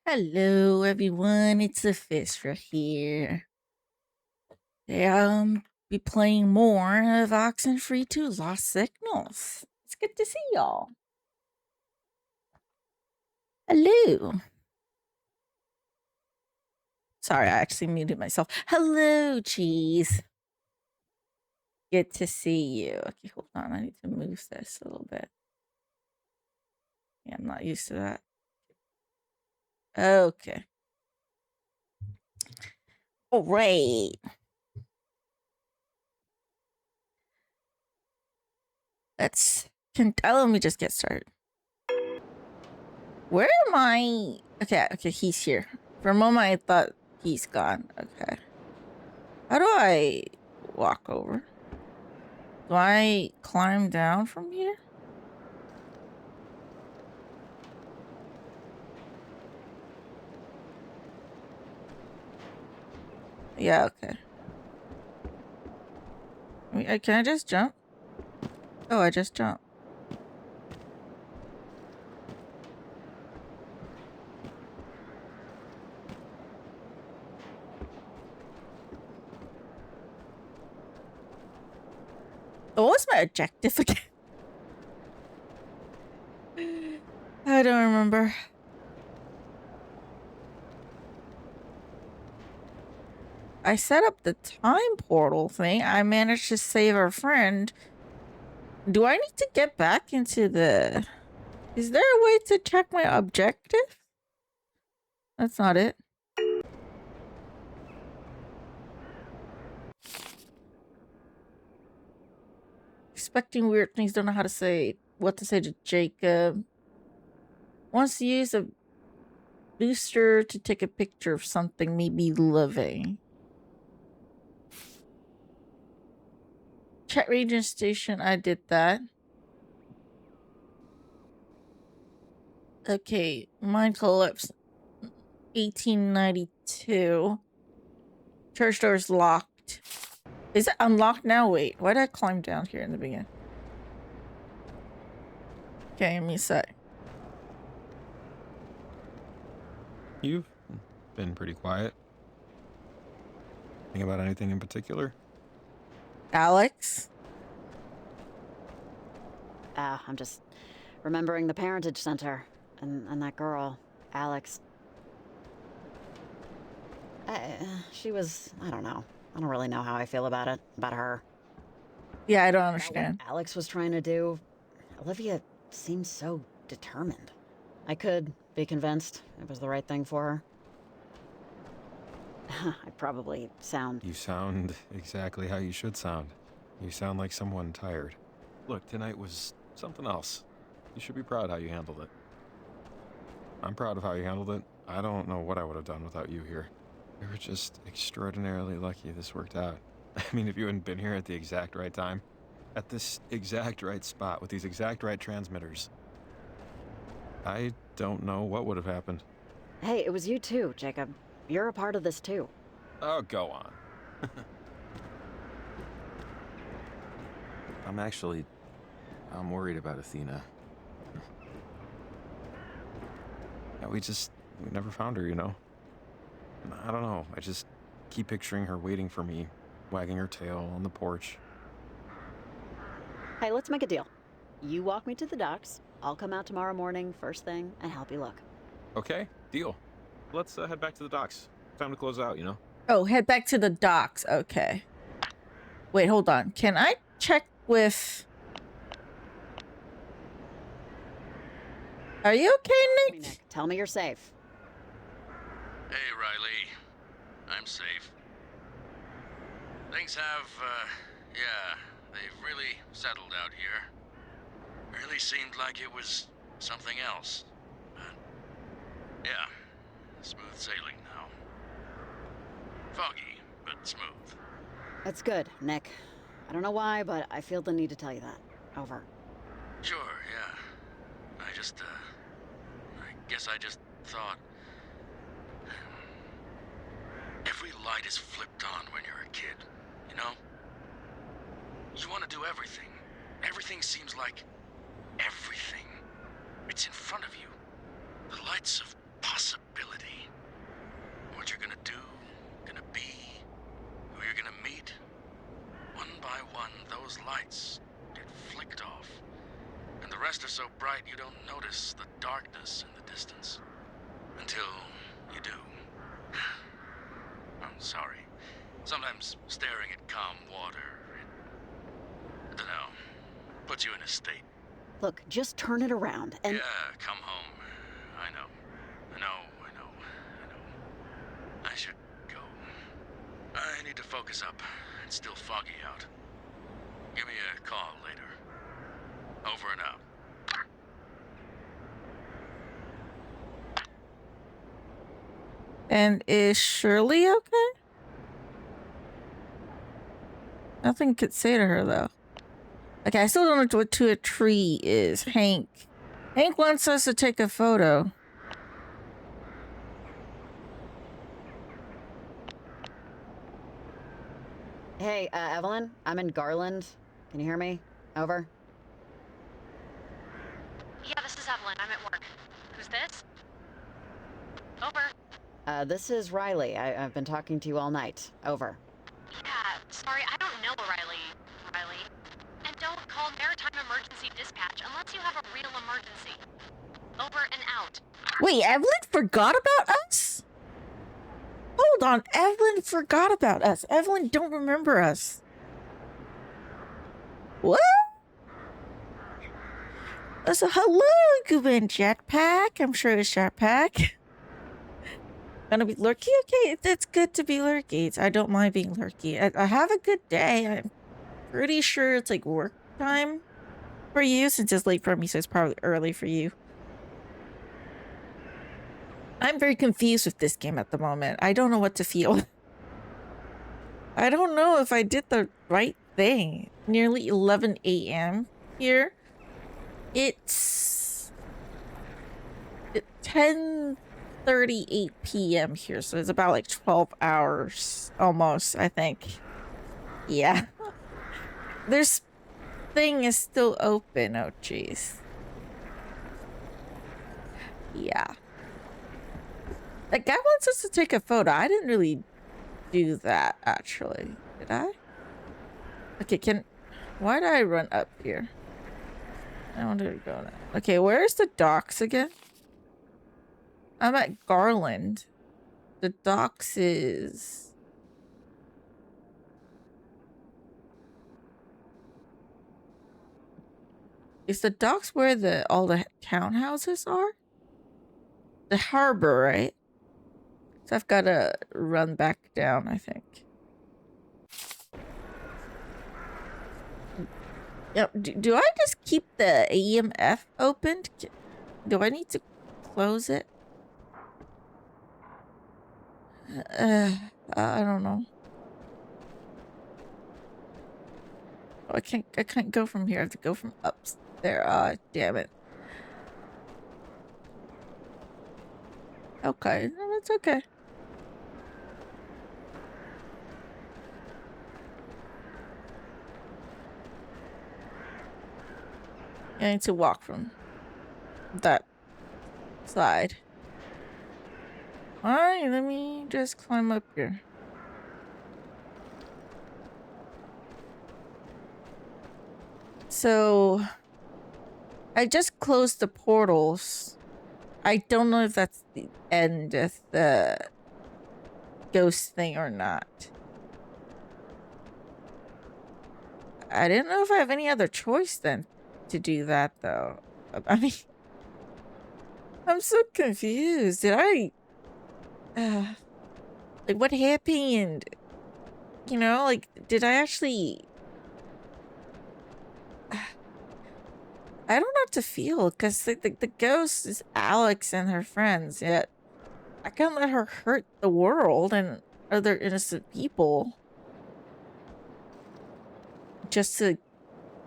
Hello, everyone. It's Luphisra here. Today I'll be playing more of Oxenfree 2 Lost Signals. It's good to see y'all. Hello. Sorry, I actually muted myself. Hello, cheese. Good to see you. Okay, hold on. I need to move this a little bit. Yeah, I'm not used to that. Okay. All right. Let me just get started. Where am I? Okay, he's here. For a moment, I thought he's gone. Okay. How do I walk over? Do I climb down from here? Yeah, okay. Can I just jump? Oh, I just jumped. What was my objective again? I don't remember. I set up the time portal thing. I managed to save our friend. Do I need to get back into the... Is there a way to check my objective? That's not it. Expecting weird things, don't know how to say... What to say to Jacob. Wants to use a booster to take a picture of something maybe living. Chat region station, I did that. Okay, mine collapse 1892. Church door is locked. Is it unlocked now? Wait, why did I climb down here in the beginning? Okay, give me a sec. You've been pretty quiet. Think about anything in particular? Alex? I'm just remembering the parentage center and that girl, Alex. She was, I don't know. I don't really know how I feel about her. Yeah, I don't understand. What Alex was trying to do, Olivia seemed so determined. I could be convinced it was the right thing for her. I probably sound... You sound exactly how you should sound. You sound like someone tired. Look, tonight was something else. You should be proud how you handled it. I'm proud of how you handled it. I don't know what I would have done without you here. We were just extraordinarily lucky this worked out. I mean, if you hadn't been here at the exact right time, at this exact right spot, with these exact right transmitters, I don't know what would have happened. Hey, it was you too, Jacob. You're a part of this too. Oh, go on. I'm worried about Athena. Yeah, we never found her, you know? I don't know, I just keep picturing her waiting for me, wagging her tail on the porch. Hey, let's make a deal. You walk me to the docks, I'll come out tomorrow morning, first thing, and help you look. Okay, deal. Let's head back to the docks. Time to close out, you know? Oh, head back to the docks. Okay. Wait, hold on. Can I check with... Are you okay, Nick? Tell me you're safe. Hey, Riley. I'm safe. Things have, yeah, they've really settled out here. Really seemed like it was something else. But, yeah, smooth sailing now. Foggy, but smooth. That's good, Nick. I don't know why, but I feel the need to tell you that. Over. Sure, yeah. I guess I just thought... Every light is flipped on when you're a kid, you know? You want to do everything. Everything seems like... everything. It's in front of you. The lights of possibility. What you're gonna do, gonna be, who you're gonna meet. One by one, those lights get flicked off. And the rest are so bright you don't notice the darkness in the distance. Until you do. I'm sorry. Sometimes staring at calm water, I don't know, puts you in a state. Look, just turn it around and... Yeah, come home. I know. I should go. I need to focus up. It's still foggy out. Give me a call later. Over and out. And is Shirley okay? Nothing could say to her, though. Okay, I still don't know what to a tree is. Hank. Hank wants us to take a photo. Hey, Evelyn, I'm in Garland. Can you hear me? Over. Yeah, this is Evelyn. I'm at work. Who's this? Over. This is Riley. I've been talking to you all night. Over. Yeah, sorry, I don't know Riley. And don't call Maritime Emergency Dispatch unless you have a real emergency. Over and out. Wait, Evelyn forgot about us? Hold on, Evelyn forgot about us. Evelyn don't remember us. What? So, hello, Gooban Jetpack. I'm sure it's Jetpack. Gonna be lurky? Okay, it's good to be lurky. I don't mind being lurky. I have a good day. I'm pretty sure it's like work time for you, since it's late for me, so it's probably early for you. I'm very confused with this game at the moment. I don't know what to feel. I don't know if I did the right thing. Nearly 11 a.m. here. It's 10:38 p.m. here, so it's about like 12 hours almost, I think. Yeah. This thing is still open. Oh, jeez. Yeah. The guy wants us to take a photo. I didn't really do that, actually. Did I? Okay, why did I run up here? I want to go now. Okay, where's the docks again? I'm at Garland. The docks is... Is the docks where all the townhouses are? The harbor, right? So I've got to run back down, I think. Yep. Do I just keep the EMF opened? Do I need to close it? I don't know. Oh, I can't go from here. I have to go from up there. Ah, damn it. Okay, no, that's okay. I need to walk from that side. Alright, let me just climb up here. So, I just closed the portals. I don't know if that's the end of the ghost thing or not. I didn't know if I have any other choice then to do that, though. I mean, I'm so confused. Did I... like, what happened? You know, like, did I actually... I don't know what to feel, because the ghost is Alex and her friends, yet I can't let her hurt the world and other innocent people just to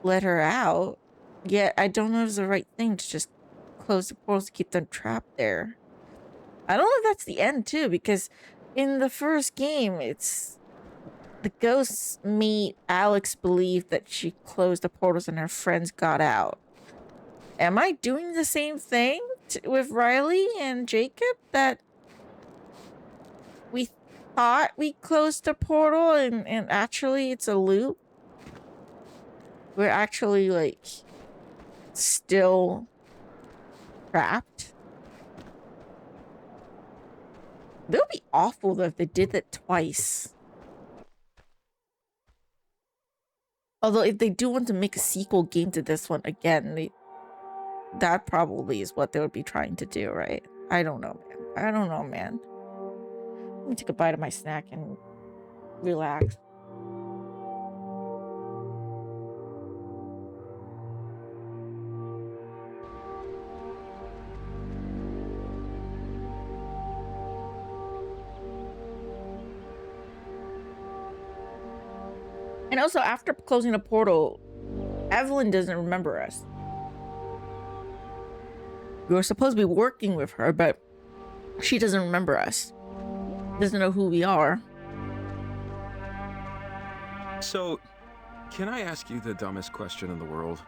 let her out. Yet I don't know if it's the right thing to just close the portals to keep them trapped there. I don't know if that's the end too, because in the first game, it's the ghosts made Alex believe that she closed the portals and her friends got out. Am I doing the same thing? with Riley and Jacob that we thought we closed the portal and actually it's a loop? We're actually like still trapped? That would be awful though if they did that twice. Although if they do want to make a sequel game to this one again, that probably is what they would be trying to do, right? I don't know, man. I don't know, man. Let me take a bite of my snack and relax. And also, after closing the portal, Evelyn doesn't remember us. We were supposed to be working with her, but she doesn't remember us. Doesn't know who we are. So, can I ask you the dumbest question in the world?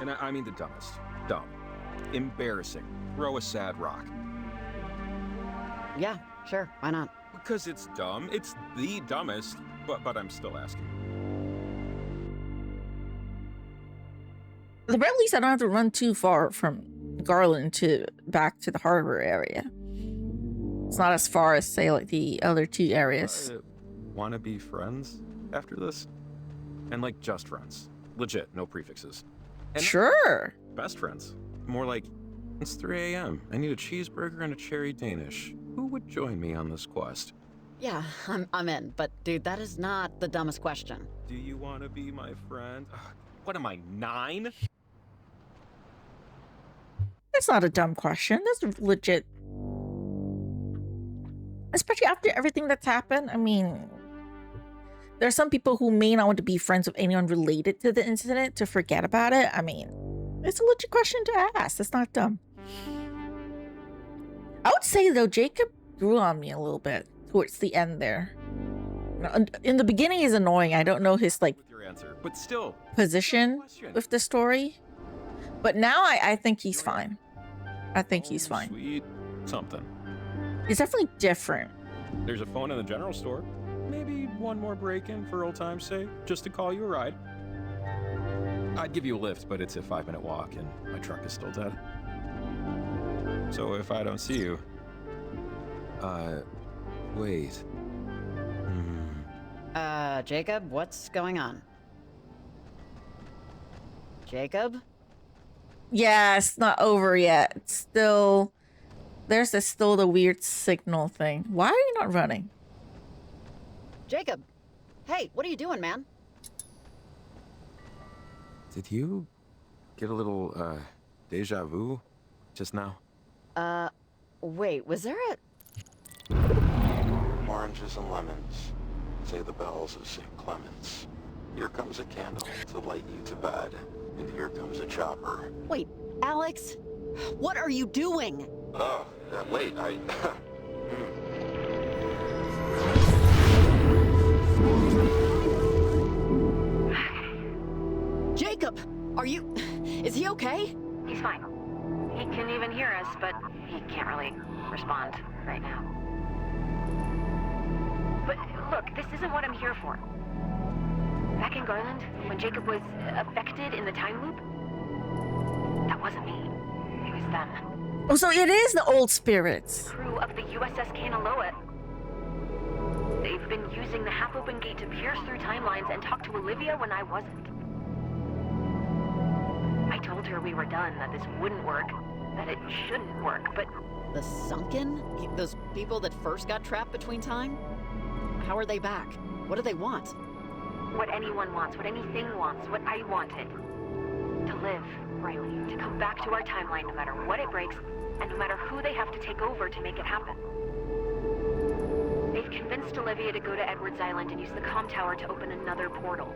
And I mean the dumbest. Dumb. Embarrassing. Throw a sad rock. Yeah, sure, why not? Because it's dumb. It's the dumbest, but I'm still asking. At the very least, I don't have to run too far from Garland to back to the harbor area. It's not as far as, say, like the other two areas. Want to be friends after this? And like just friends. Legit, no prefixes. And Sure. best friends. More like, it's 3 a.m. I need a cheeseburger and a cherry Danish. Who would join me on this quest? Yeah, I'm in, but dude, that is not the dumbest question. Do you want to be my friend? Ugh, what am I, 9? That's not a dumb question. That's legit. Especially after everything that's happened. I mean, there are some people who may not want to be friends with anyone related to the incident to forget about it. I mean, it's a legit question to ask. That's not dumb. I would say, though, Jacob grew on me a little bit towards the end there. In the beginning, he's annoying. I don't know his, like, With your answer, but still. position Question. with the story. But now I think he's fine. I think he's fine. Sweet something. He's definitely different. There's a phone in the general store. Maybe one more break-in for old time's sake, just to call you a ride. I'd give you a lift, but it's a 5-minute walk and my truck is still dead. So if I don't see you... wait. Jacob, what's going on? Jacob? Yeah, it's not over yet. It's still... There's still the weird signal thing. Why are you not running? Jacob! Hey, what are you doing, man? Did you get a little, deja vu just now? Wait, was there a... Oranges and lemons, say the bells of St. Clement's. Here comes a candle to light you to bed, and here comes a chopper. Wait, Alex? What are you doing? Oh, wait, Jacob! Are you... Is he okay? He's fine. He can even hear us, but he can't really respond right now. But look, this isn't what I'm here for. Back in Garland, when Jacob was affected in the time loop, that wasn't me. It was them. Oh, so it is the old spirits. Crew of the USS Camena. They've been using the half-open gate to pierce through timelines and talk to Olivia when I wasn't. I told her we were done, that this wouldn't work, that it shouldn't work, but The Sunken? Those people that first got trapped between time? How are they back? What do they want? what anyone wants, what anything wants, what I wanted. To live, Riley, to come back to our timeline no matter what it breaks, and no matter who they have to take over to make it happen. They've convinced Olivia to go to Edwards Island and use the comm tower to open another portal.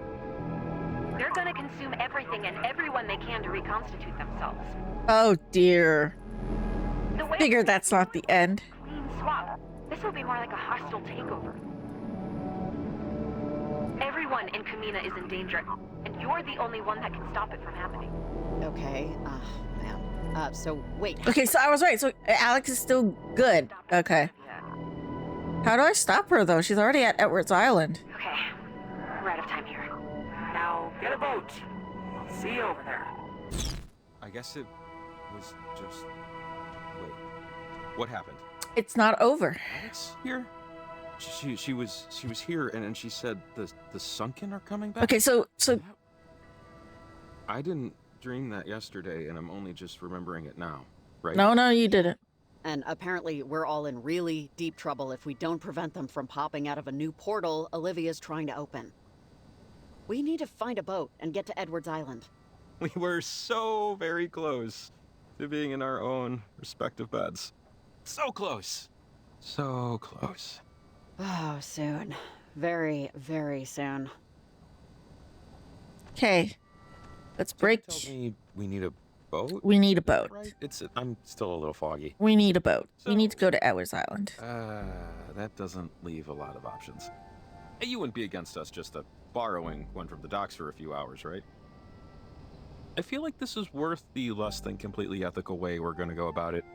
They're gonna consume everything and everyone they can to reconstitute themselves. Oh dear. The way Figure that's not the end. clean swap. This will be more like a hostile takeover. Everyone Everyone in Camena is in danger, and you're the only one that can stop it from happening. Okay, man. So, wait. Okay, so I was right. So Alex is still good. Okay. Yeah. How do I stop her, though? She's already at Edwards Island. Okay, we're out of time here. Now, get a boat. I'll see you over there. I guess it was just... Wait. What happened? It's not over. Alex here? She was here and she said the sunken are coming back? Okay, so I didn't dream that yesterday and I'm only just remembering it now, right? no, you didn't. And apparently we're all in really deep trouble if we don't prevent them from popping out of a new portal Olivia's trying to open. We need to find a boat and get to Edwards Island. We were so very close to being in our own respective beds. So close. So close. Oh, soon. Very, very soon. Okay, let's break. Tell me we need a boat? We need a boat. Right? I'm still a little foggy. We need a boat. We So- need to go to Edwards Island. That doesn't leave a lot of options. Hey, you wouldn't be against us just borrowing one from the docks for a few hours, right? I feel like this is worth the less than completely ethical way we're gonna go about it.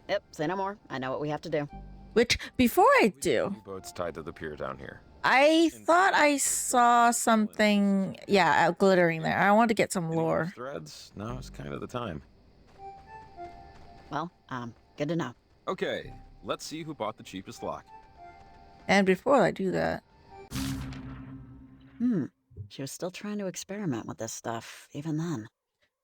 Yep, say no more. I know what we have to do. Which, before I We do, have two boats tied to the pier down here. I thought I saw something, yeah, out glittering there. I want to get some Any lore. loose threads? Now is kind of the time. Well, good to know. Okay, let's see who bought the cheapest lock. And before I do that, She was still trying to experiment with this stuff, even then.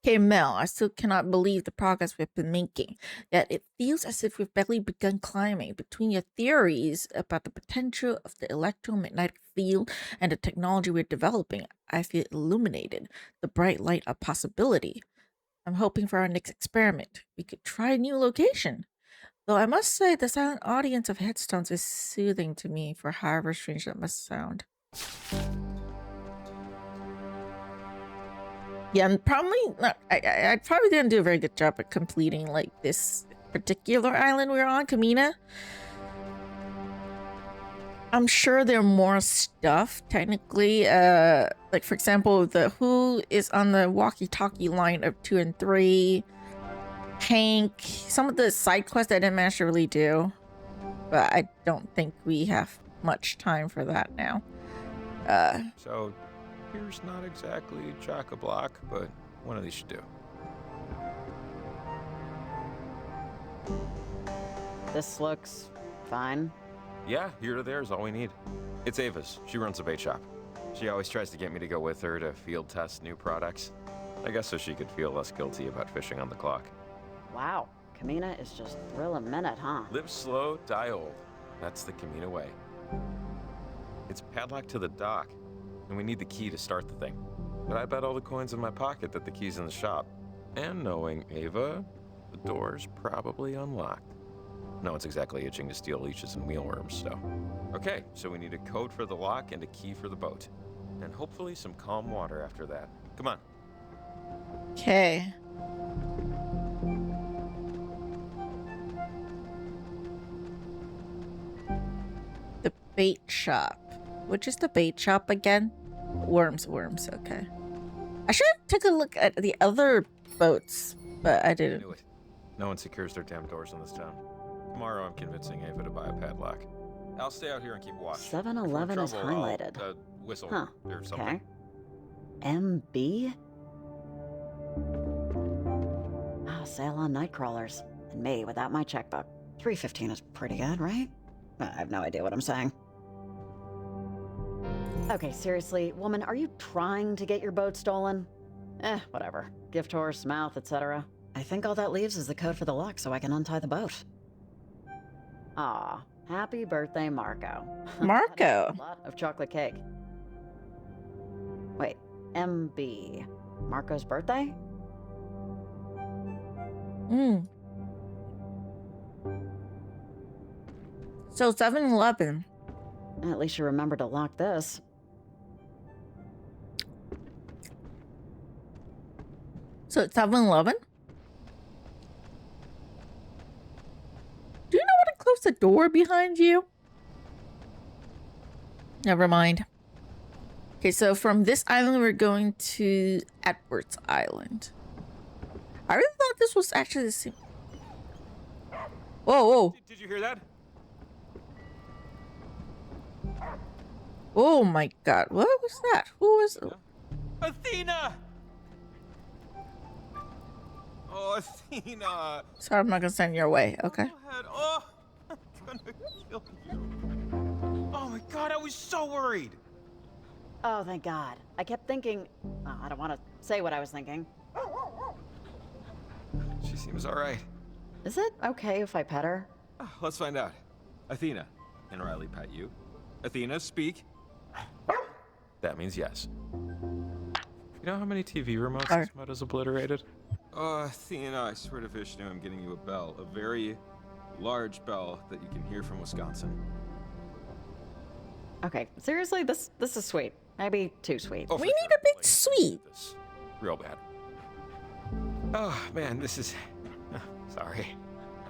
okay, Mel, I still cannot believe the progress we've been making. Yet it feels as if we've barely begun climbing. Between your theories about the potential of the electromagnetic field and the technology we're developing, I feel illuminated. The bright light of possibility. I'm hoping for our next experiment, we could try a new location. Though I must say, the silent audience of headstones is soothing to me, for however strange that must sound. Yeah, and probably not, I probably didn't do a very good job at completing like this particular island we were on, Camena. I'm sure there are more stuff technically. Like for example, the who is on the walkie-talkie line of 2 and 3. Hank, some of the side quests I didn't manage to really do, but I don't think we have much time for that now. So, here's not exactly chock-a-block, but one of these should do. This looks fine. Yeah, here to there is all we need. It's Ava's. She runs a bait shop. She always tries to get me to go with her to field test new products. I guess so she could feel less guilty about fishing on the clock. Wow, Camena is just thrill a minute, huh? Live slow, die old. That's the Camena way. It's padlocked to the dock, and we need the key to start the thing. But I bet all the coins in my pocket that the key's in the shop. And knowing Ava, the door's probably unlocked. No one's exactly itching to steal leeches and mealworms, so. Okay, so we need a code for the lock and a key for the boat. And hopefully some calm water after that. Come on. Okay. The bait shop. Which is the bait shop again? Worms, okay. I should have took a look at the other boats, but I I didn't. knew it. No one secures their damn doors in this town. Tomorrow I'm convincing Ava to buy a padlock. I'll stay out here and keep watch. 7-Eleven is If we're in trouble, highlighted. I'll, whistle Huh, or something. okay. MB? Ah, sale on nightcrawlers. In May without my checkbook. $3.15 is pretty good, right? I have no idea what I'm saying. Okay, seriously, woman, are you trying to get your boat stolen? Whatever. Gift horse, mouth, etc. I think all that leaves is the code for the lock so I can untie the boat. Aw, happy birthday, Marco. Marco. A lot of chocolate cake. Wait, MB. Marco's birthday? So 7-Eleven. At least you remember to lock this. So it's 7-Eleven? Do you know how to close the door behind you? Never mind. Okay, so from this island, we're going to Edwards Island. I really thought this was actually the same. Whoa, whoa. Did you hear that? Oh my god. What was that? Who was... Athena! Oh, Athena! Sorry, I'm not gonna send your way, okay? Oh, I'm gonna kill you. Oh my god, I was so worried. Oh, thank God. I kept thinking... Oh, I don't want to say what I was thinking. She seems alright. Is it okay if I pet her? Oh, let's find out. Athena, can Riley pet you? Athena, speak. That means yes. You know how many TV remotes this mud has obliterated? Oh, Athena, I swear to Vishnu, I'm getting you a bell. A very large bell that you can hear from Wisconsin. Okay, seriously, this is sweet. Maybe too sweet. Oh, We need a bit sweet. This real bad. Oh, man, this is... Sorry.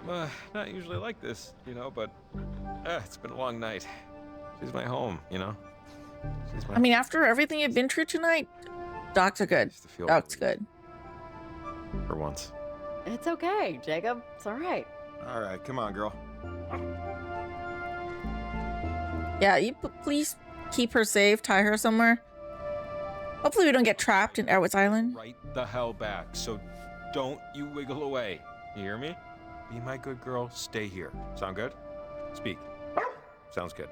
I'm not usually like this, you know, but it's been a long night. She's my home, you know? She's my... I mean, after everything you've been through tonight, dogs are good. Dogs good. For once. It's okay, Jacob. It's all right. All right, come on, girl. Yeah, you please keep her safe, tie her somewhere. Hopefully we don't get trapped in Edwards Island. Right the hell back, so don't you wiggle away. You hear me? Be my good girl, stay here. Sound good? Speak. Sounds good.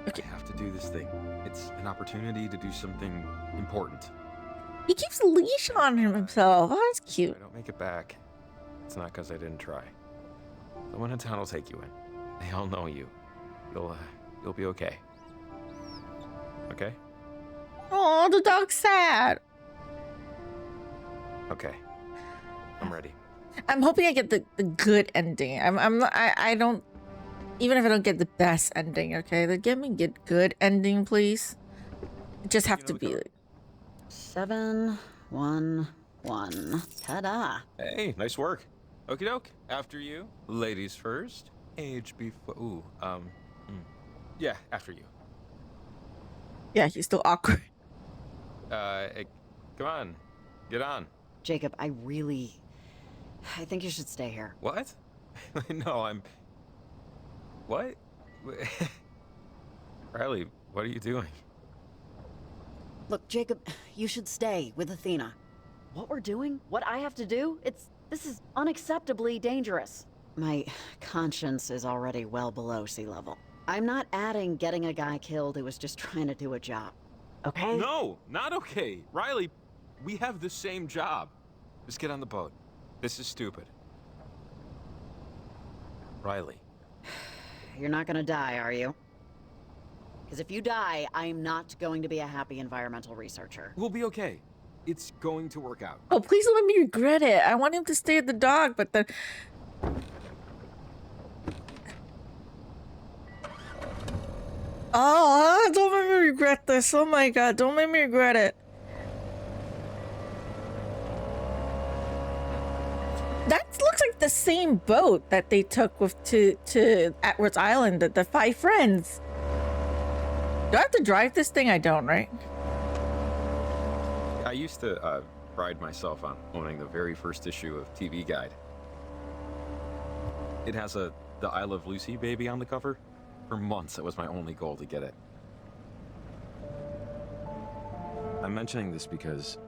Okay. I have to do this thing. It's an opportunity to do something important. He keeps a leash on himself. Oh, that's cute. If I don't make it back, it's not because I didn't try. Someone in town will take you in. They all know you. You'll be okay. Okay? Oh, the dog's sad. Okay. I'm ready. I'm hoping I get the good ending. I don't, even if I don't get the best ending, okay? Then give me good ending, please. It just have to be like 711. Ta-da. Hey, nice work. Okie doke. After you. Ladies first. Age before. Ooh, yeah, after you. yeah, he's still awkward. Hey, come on. Get on. Jacob, I think you should stay here. What? No, I'm... What? Riley, what are you doing? Look, Jacob, you should stay with Athena. What we're doing, what I have to do, this is unacceptably dangerous. My conscience is already well below sea level. I'm not adding getting a guy killed who was just trying to do a job. Okay? No, not okay. Riley, we have the same job. Just get on the boat. This is stupid. Riley. You're not gonna die, are you? Because if you die, I am not going to be a happy environmental researcher. We'll be okay. It's going to work out. Oh, please don't let me regret it. I want him to stay with the dog, but then... Oh, don't make me regret this. Oh my god, don't make me regret it. That looks like the same boat that they took with to Edwards Island, the 5 friends. Do I have to drive this thing? I don't, right? I used to pride myself on owning the very first issue of TV Guide. It has the I Love Lucy baby on the cover. For months, it was my only goal to get it. I'm mentioning this because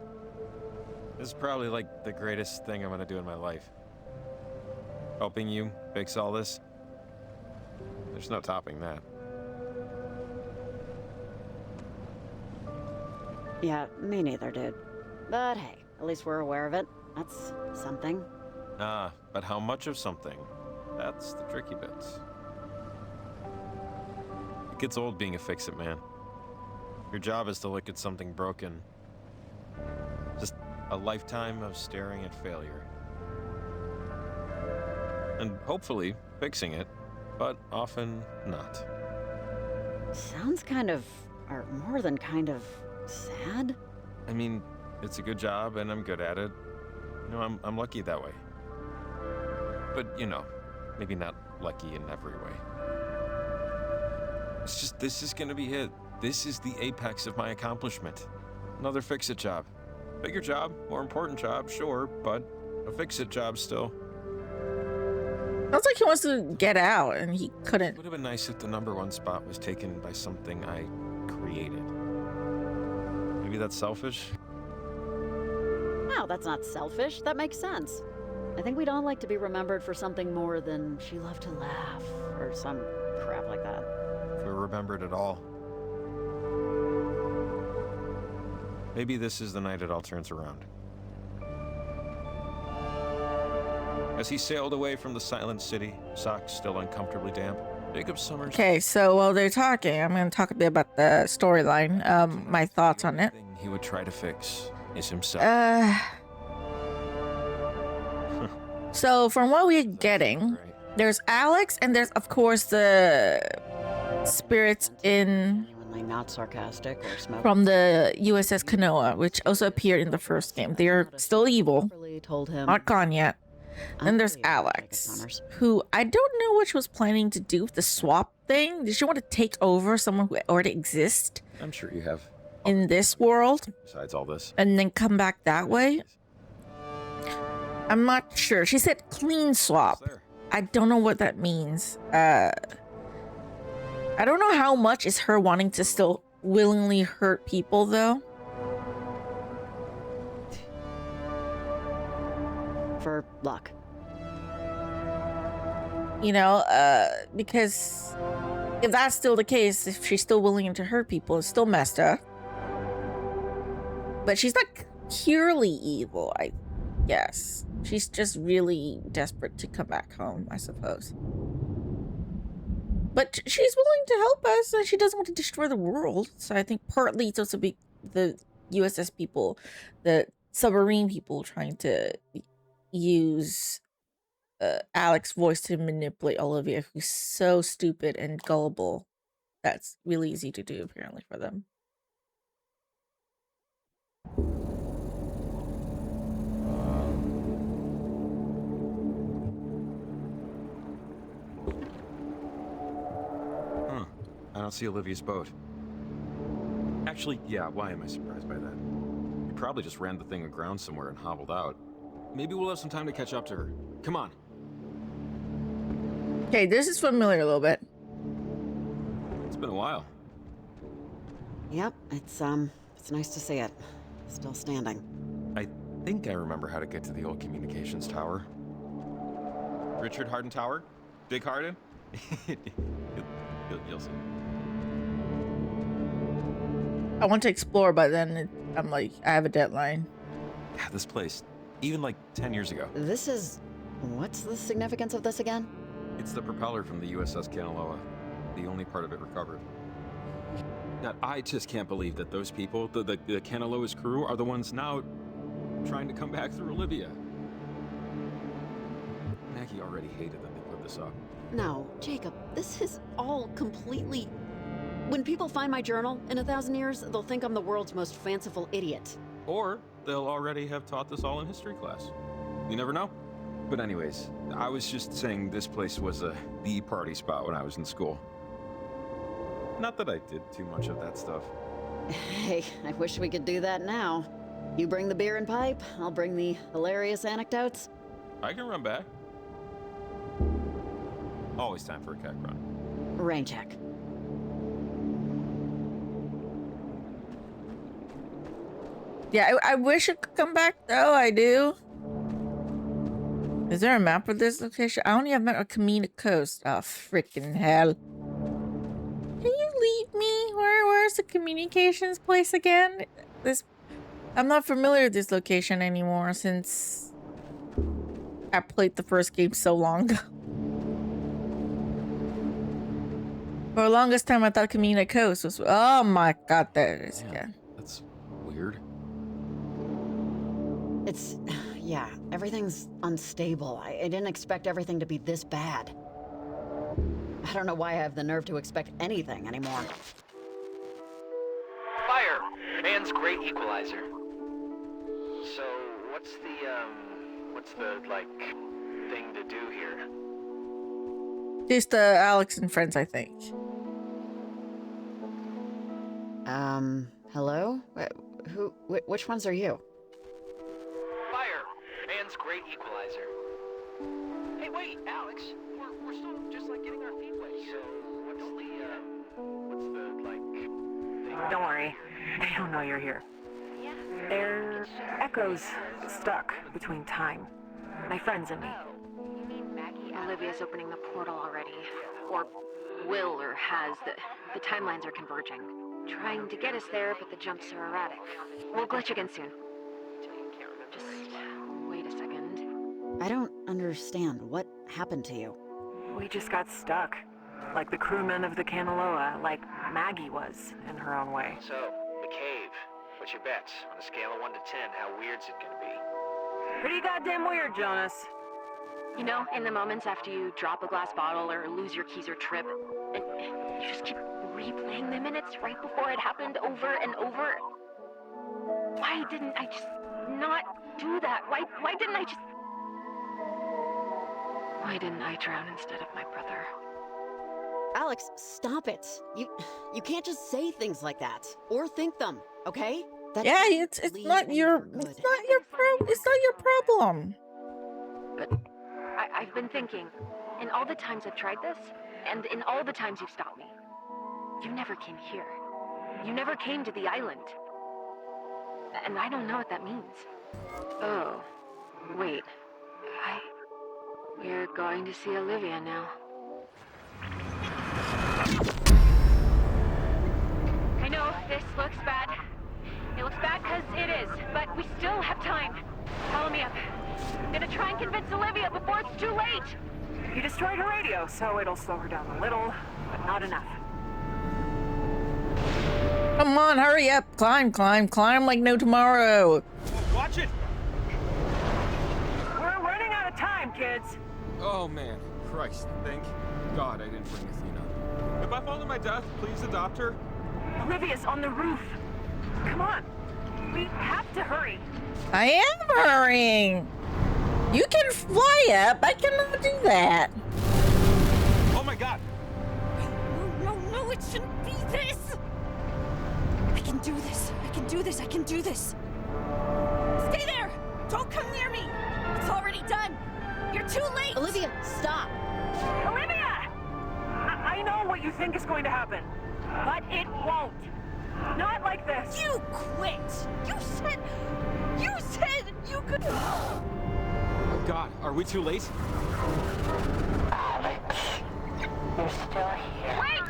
this is probably like the greatest thing I'm gonna do in my life. Helping you fix all this. There's no topping that. Yeah, me neither, dude. But hey, at least we're aware of it. That's something. But how much of something? That's the tricky bit. It gets old being a fix-it man. Your job is to look at something broken. Just a lifetime of staring at failure. And hopefully fixing it, but often not. Sounds kind of, or more than kind of, sad? I mean, it's a good job and I'm good at it. You know, I'm lucky that way. But, you know, maybe not lucky in every way. It's just, this is gonna be it. This is the apex of my accomplishment. Another fix-it job. Bigger job, more important job, sure, but a fix-it job still. Sounds like he wants to get out and he couldn't. It would have been nice if the #1 spot was taken by something I created. Maybe that's selfish? No, that's not selfish. That makes sense. I think we'd all like to be remembered for something more than she loved to laugh or some crap like that. If we're remembered at all. Maybe this is the night it all turns around. As he sailed away from the silent city, socks still uncomfortably damp, Jacob Summers... Okay, so while they're talking, I'm going to talk a bit about the storyline, my thoughts on it. The thing he would try to fix is himself. So from what we're getting, there's Alex, and there's, of course, the spirits in... Genuinely not sarcastic or smoke. From the USS Camena, which also appeared in the first game. They're still evil, Told him, not gone yet. Then there's believe you, Jacob Alex, Summers. who I don't know what she was planning to do with the swap thing. Did she want to take over someone who already exists I'm sure you have. in this world Besides all this. and then come back that way? I'm not sure. She said clean swap. There. I don't know what that means. I don't know how much is her wanting to still willingly hurt people, though. For luck. You know, because if that's still the case, if she's still willing to hurt people, it's still messed up. But she's not purely evil, I guess. She's just really desperate to come back home, I suppose. But she's willing to help us, and she doesn't want to destroy the world. So I think partly it's also be the USS people, the submarine people trying to use Alex's voice to manipulate Olivia, who's so stupid and gullible. That's really easy to do, apparently, for them. I don't see Olivia's boat. Actually, yeah, why am I surprised by that? We probably just ran the thing aground somewhere and hobbled out. Maybe we'll have some time to catch up to her. Come on. Okay, this is familiar a little bit. It's been a while. Yep, it's nice to see it. Still standing. I think I remember how to get to the old communications tower. Richard Harden Tower? Big Harden? You'll see. I want to explore, but then I'm like, I have a deadline. Yeah, this place. Even like 10 years ago. This is... What's the significance of this again? It's the propeller from the USS Camena. The only part of it recovered. Now, I just can't believe that those people, the Caneloa's crew, are the ones now trying to come back through Olivia. Maggie already hated that they put this up. No, Jacob, this is all completely... When people find my journal in 1,000 years, they'll think I'm the world's most fanciful idiot. Or they'll already have taught this all in history class. You never know. But anyways, I was just saying this place was the party spot when I was in school. Not that I did too much of that stuff. Hey, I wish we could do that now. You bring the beer and pipe, I'll bring the hilarious anecdotes. I can run back. Always time for a cat run. Rain check. Yeah, I wish it could come back, though. I do. Is there a map of this location? I only have met a Camena Coast. Oh, freaking hell. Can you lead me? Where's the communications place again? I'm not familiar with this location anymore since I played the first game so long ago. For the longest time, I thought Camena Coast was... Oh my god, there it is again. That's weird. It's... Yeah, everything's unstable. I didn't expect everything to be this bad. I don't know why I have the nerve to expect anything anymore. Fire! Man's great equalizer. So, what's the, like, thing to do here? Just Alex and friends, I think. Hello? Which ones are you? Fire! Man's great equalizer. Hey, wait, Alex. We're still just like getting our feet wet. So, what's the thing? Don't worry. They don't know you're here. They're echoes stuck between time. My friends and me. Olivia's opening the portal already. Or will or has. The timelines are converging. Trying to get us there, but the jumps are erratic. We'll glitch again soon. Just wait a second. I don't understand. What happened to you? We just got stuck. Like the crewmen of the Camena, like Maggie was, in her own way. So, the cave. What's your bets? On a scale of 1 to 10, how weird's it gonna be? Pretty goddamn weird, Jonas. You know, in the moments after you drop a glass bottle or lose your keys or trip, and you just keep replaying the minutes right before it happened over and over. Why didn't I just not do that? Why didn't I just... Why didn't I drown instead of my brother? Alex, stop it. You can't just say things like that or think them, okay? That Yeah, it's not your problem. But I've been thinking, in all the times I've tried this, and in all the times you've stopped me, you never came here. You never came to the island. And I don't know what that means. Oh, wait. We're going to see Olivia now. I know, this looks bad. It looks bad because it is, but we still have time. Follow me up. I'm gonna try and convince Olivia before it's too late! You destroyed her radio, so it'll slow her down a little, but not enough. Come on, hurry up. Climb like no tomorrow. Watch it! We're running out of time, kids! Oh man, Christ, thank God I didn't bring Athena. If I fall to my death, please adopt her. Olivia's on the roof. Come on. We have to hurry. I am hurrying. You can fly up. I cannot do that. Oh my God! No, it shouldn't be this! I can do this. Stay there! Don't come near me! It's already done! You're too late! Olivia, stop! Olivia! I know what you think is going to happen, but it won't. Not like this. You quit! You said you could... Oh God, are we too late? Alex, you're still here. Wait!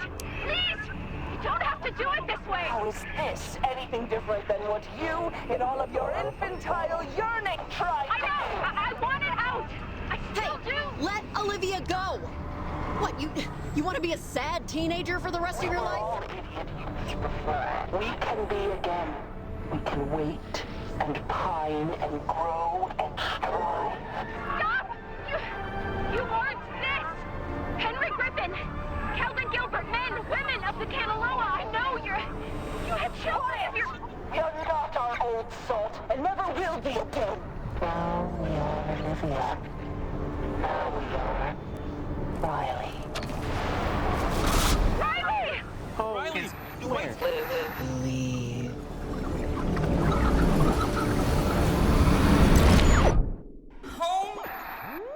Please! You don't have to do it this way! How is this anything different than what you, in all of your infantile yearning, tried I know! I want it out! I still do! Let Olivia go! What, you want to be a sad teenager for the rest of your life? all idiot youths before. We can be again. We can wait and pine and grow and strive. Stop! You weren't this! Henry Griffin! Calvin Gilbert, men, women of the Canaloa, I know you had children, You're not our old salt, and never will be again. Now we are Olivia. Now we are Riley. Riley! Riley, wait! Leave.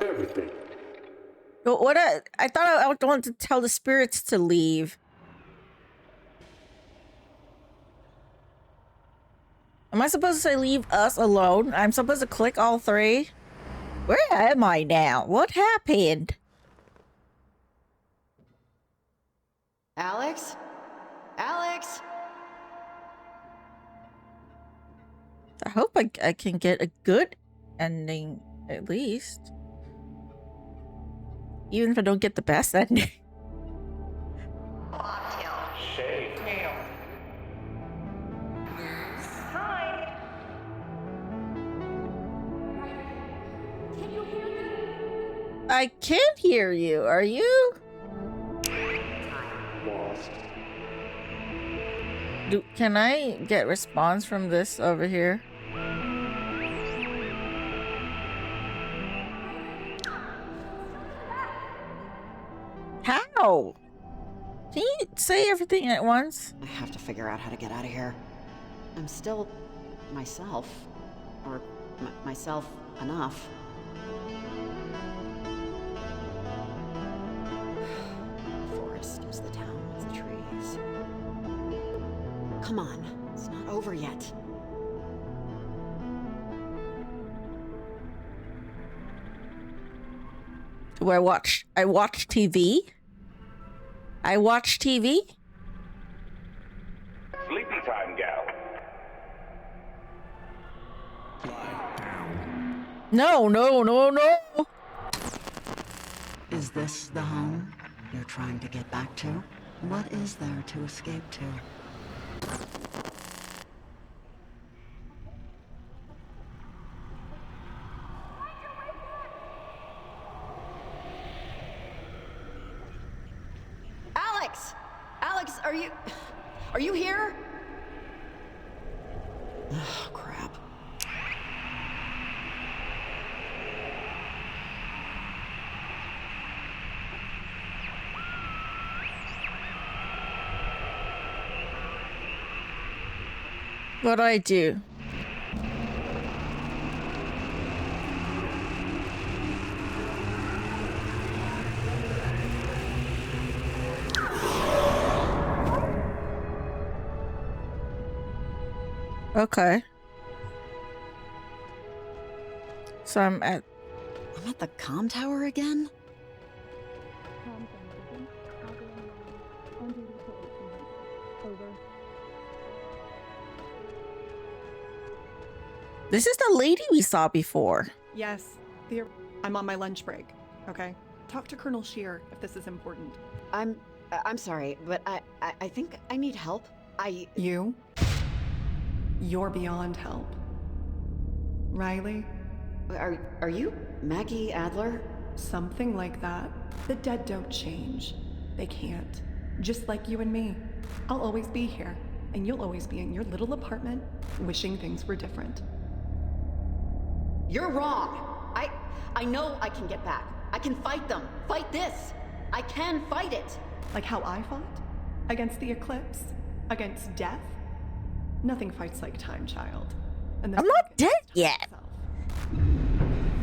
Everything. What? I thought I would want to tell the spirits to leave. Am I supposed to say leave us alone? I'm supposed to click all three? Where am I now? What happened? Alex? Alex? I hope I can get a good ending, at least. Even if I don't get the best ending. I can't hear you. Are you? Lost. Can I get response from this over here? How? Can you say everything at once? I have to figure out how to get out of here. I'm still myself. Or myself enough. The forest is the town with the trees. Come on, it's not over yet. Do I watch TV? I watch TV? Sleepy time, gal. No. Is this the home you're trying to get back to? What is there to escape to? Alex! Alex, are you here? Oh, crap. What do I do? Okay. So I'm at the comm tower again? This is the lady we saw before. Yes, I'm on my lunch break. Okay, talk to Colonel Shear if this is important. I'm sorry, but I think I need help. You're beyond help. Riley? Are you Maggie Adler? Something like that. The dead don't change. They can't. Just like you and me. I'll always be here, and you'll always be in your little apartment, wishing things were different. You're wrong! I know I can get back. I can fight them. Fight this! I can fight it! Like how I fought? Against the Eclipse? Against death? Nothing fights like time, child. And I'm not dead yet.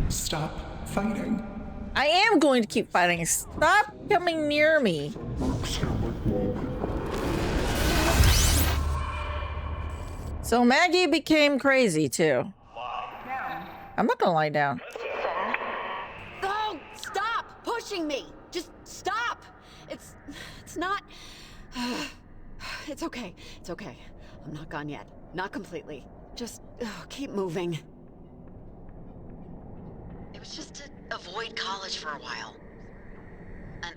Stop fighting. I am going to keep fighting. Stop coming near me. So Maggie became crazy too. I'm not gonna lie down. Oh, stop pushing me! Just stop! It's not... It's okay. It's okay. I'm not gone yet. Not completely. Just keep moving. It was just to avoid college for a while. And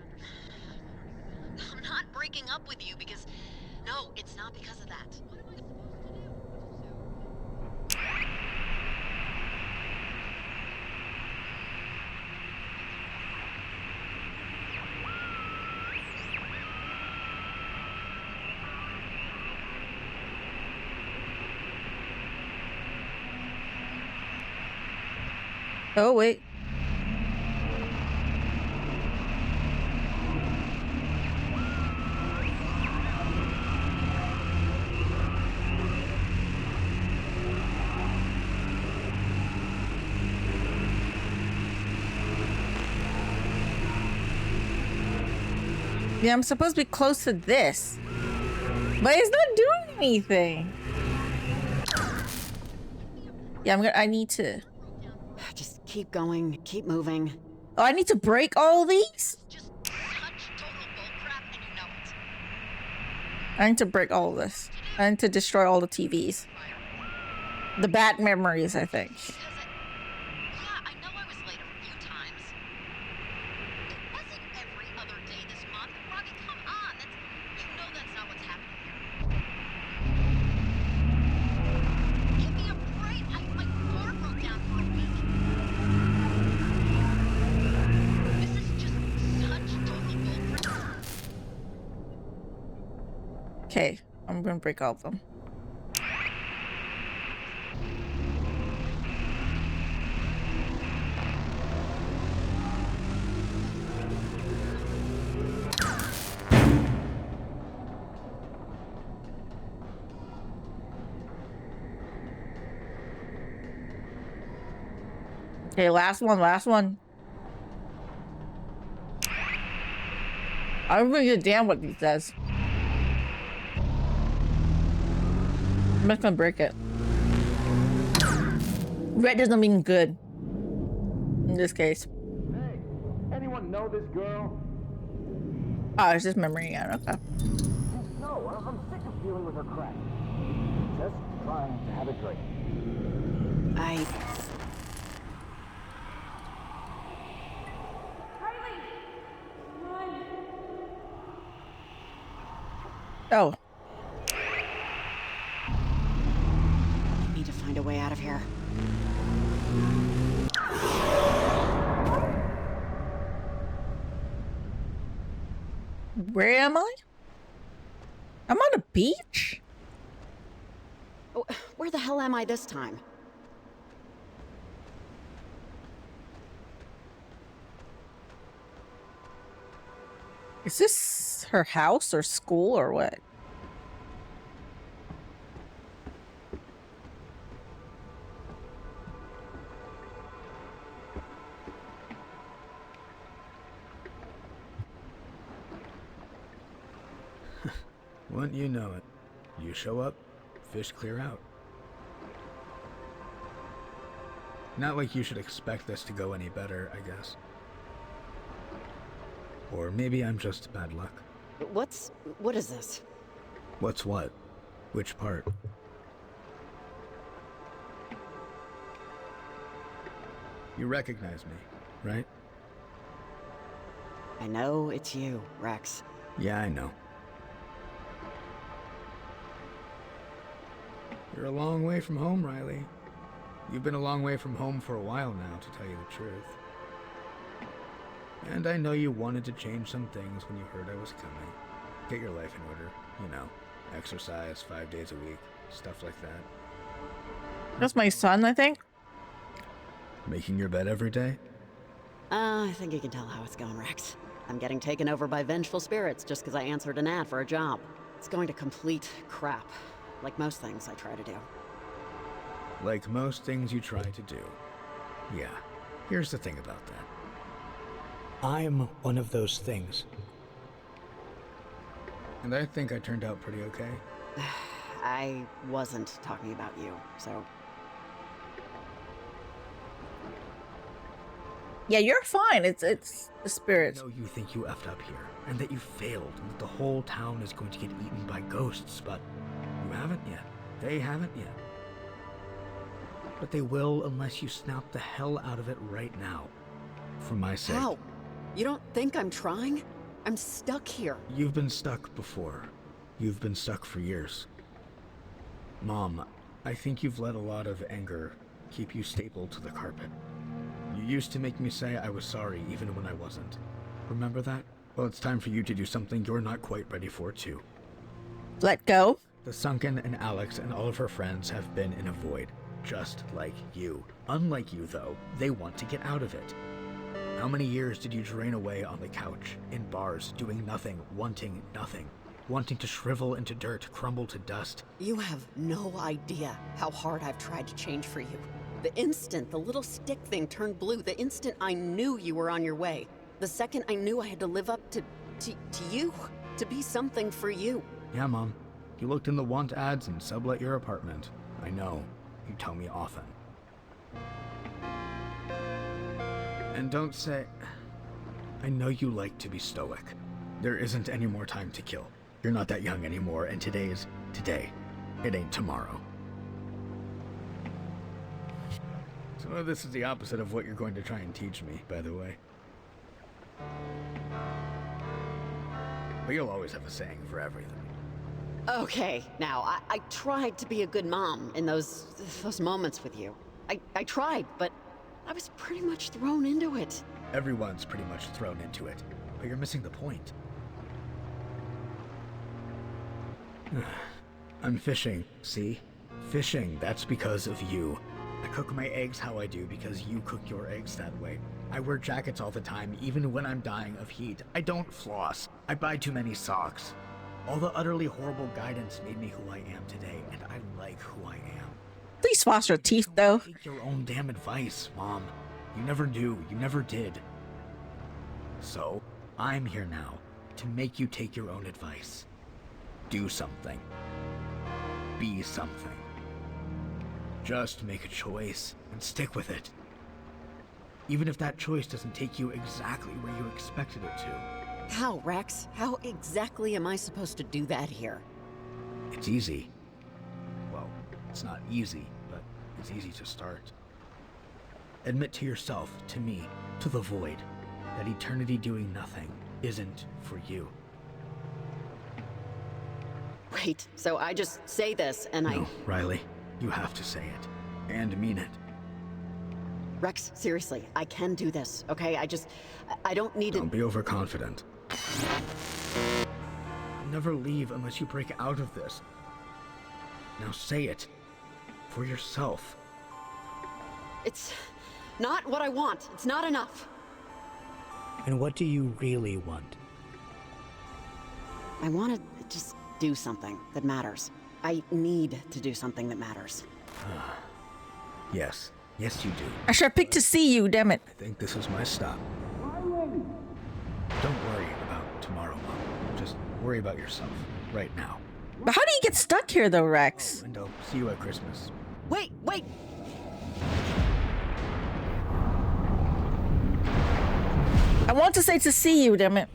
I'm not breaking up with you because... No, it's not because of that. What am I supposed to do? Oh, wait. Yeah, I'm supposed to be close to this. But it's not doing anything. Yeah, I need to... Just keep going. Keep moving. Oh, I need to break all these? Just touch total bullcrap and you know it. I need to break all of this. I need to destroy all the TVs. The bad memories, I think. Yeah, I know I was late a few times. It wasn't every other day this month. Robbie, come on. You know that's not what's happening here. Give me a break. My car broke down for a week. This is just such total bullcrap. Okay, I'm gonna break all of them. Okay, last one, last one. I don't really give a damn what he says. I'm just gonna break it. Red doesn't mean good. In this case. Hey, anyone know this girl? Oh, it's just memory again. Okay. No, I'm sick of dealing with her crap. Just trying to have a drink. Oh. I need to find a way out of here. Where am I? I'm on a beach? Oh, where the hell am I this time? Is this her house or school or what? Wouldn't you know it? You show up, fish clear out. Not like you should expect this to go any better, I guess. Or maybe I'm just bad luck. What is this? What's what? Which part? You recognize me, right? I know it's you, Rex. Yeah, I know. You're a long way from home, Riley. You've been a long way from home for a while now, to tell you the truth. And I know you wanted to change some things when you heard I was coming. Get your life in order, you know. Exercise 5 days a week, stuff like that. That's my son, I think. Making your bed every day? I think you can tell how it's going, Rex. I'm getting taken over by vengeful spirits just because I answered an ad for a job. It's going to complete crap, like most things I try to do. Like most things you try to do. Yeah, here's the thing about that. I'm one of those things. And I think I turned out pretty okay. I wasn't talking about you, so... Yeah, you're fine. It's the spirits. I know you think you effed up here, and that you failed, and that the whole town is going to get eaten by ghosts, but you haven't yet. They haven't yet. But they will unless you snap the hell out of it right now. For my sake. How? You don't think I'm trying? I'm stuck here. You've been stuck before. You've been stuck for years. Mom, I think you've let a lot of anger keep you stapled to the carpet. You used to make me say I was sorry even when I wasn't. Remember that? Well, it's time for you to do something you're not quite ready for, too. Let go? The Sunken and Alex and all of her friends have been in a void, just like you. Unlike you, though, they want to get out of it. How many years did you drain away on the couch, in bars, doing nothing, wanting to shrivel into dirt, crumble to dust? You have no idea how hard I've tried to change for you. The instant the little stick thing turned blue, the instant I knew you were on your way, the second I knew I had to live up to you, to be something for you. Yeah, Mom. You looked in the want ads and sublet your apartment. I know. You tell me often. And don't say... I know you like to be stoic. There isn't any more time to kill. You're not that young anymore, and today's today. It ain't tomorrow. So this is the opposite of what you're going to try and teach me, by the way. But you'll always have a saying for everything. Okay, now, I tried to be a good mom in those moments with you. I tried, but I was pretty much thrown into it. Everyone's pretty much thrown into it, but you're missing the point. I'm fishing, see? Fishing, that's because of you. I cook my eggs how I do because you cook your eggs that way. I wear jackets all the time, even when I'm dying of heat. I don't floss. I buy too many socks. All the utterly horrible guidance made me who I am today, and I like who I am. Please floss your teeth, though. Take your own damn advice, Mom. You never knew. You never did. So, I'm here now to make you take your own advice. Do something. Be something. Just make a choice and stick with it. Even if that choice doesn't take you exactly where you expected it to. How, Rex? How exactly am I supposed to do that here? It's easy. Well, it's not easy, but it's easy to start. Admit to yourself, to me, to the Void, that eternity doing nothing isn't for you. Wait, so I just say this and No, Riley, you have to say it. And mean it. Rex, seriously, I can do this, okay? I don't need to... Don't be overconfident. Never leave unless you break out of this. Now say it. For yourself. It's not what I want. It's not enough. And what do you really want? I want to just do something that matters. I need to do something that matters. Yes. Yes, you do. I should have picked to see you, damn it. I think this is my stop. Don't worry about tomorrow, Mom. Just worry about yourself, right now. But how do you get stuck here, though, Rex? And I'll see you at Christmas. Wait! I want to say to see you, damn it.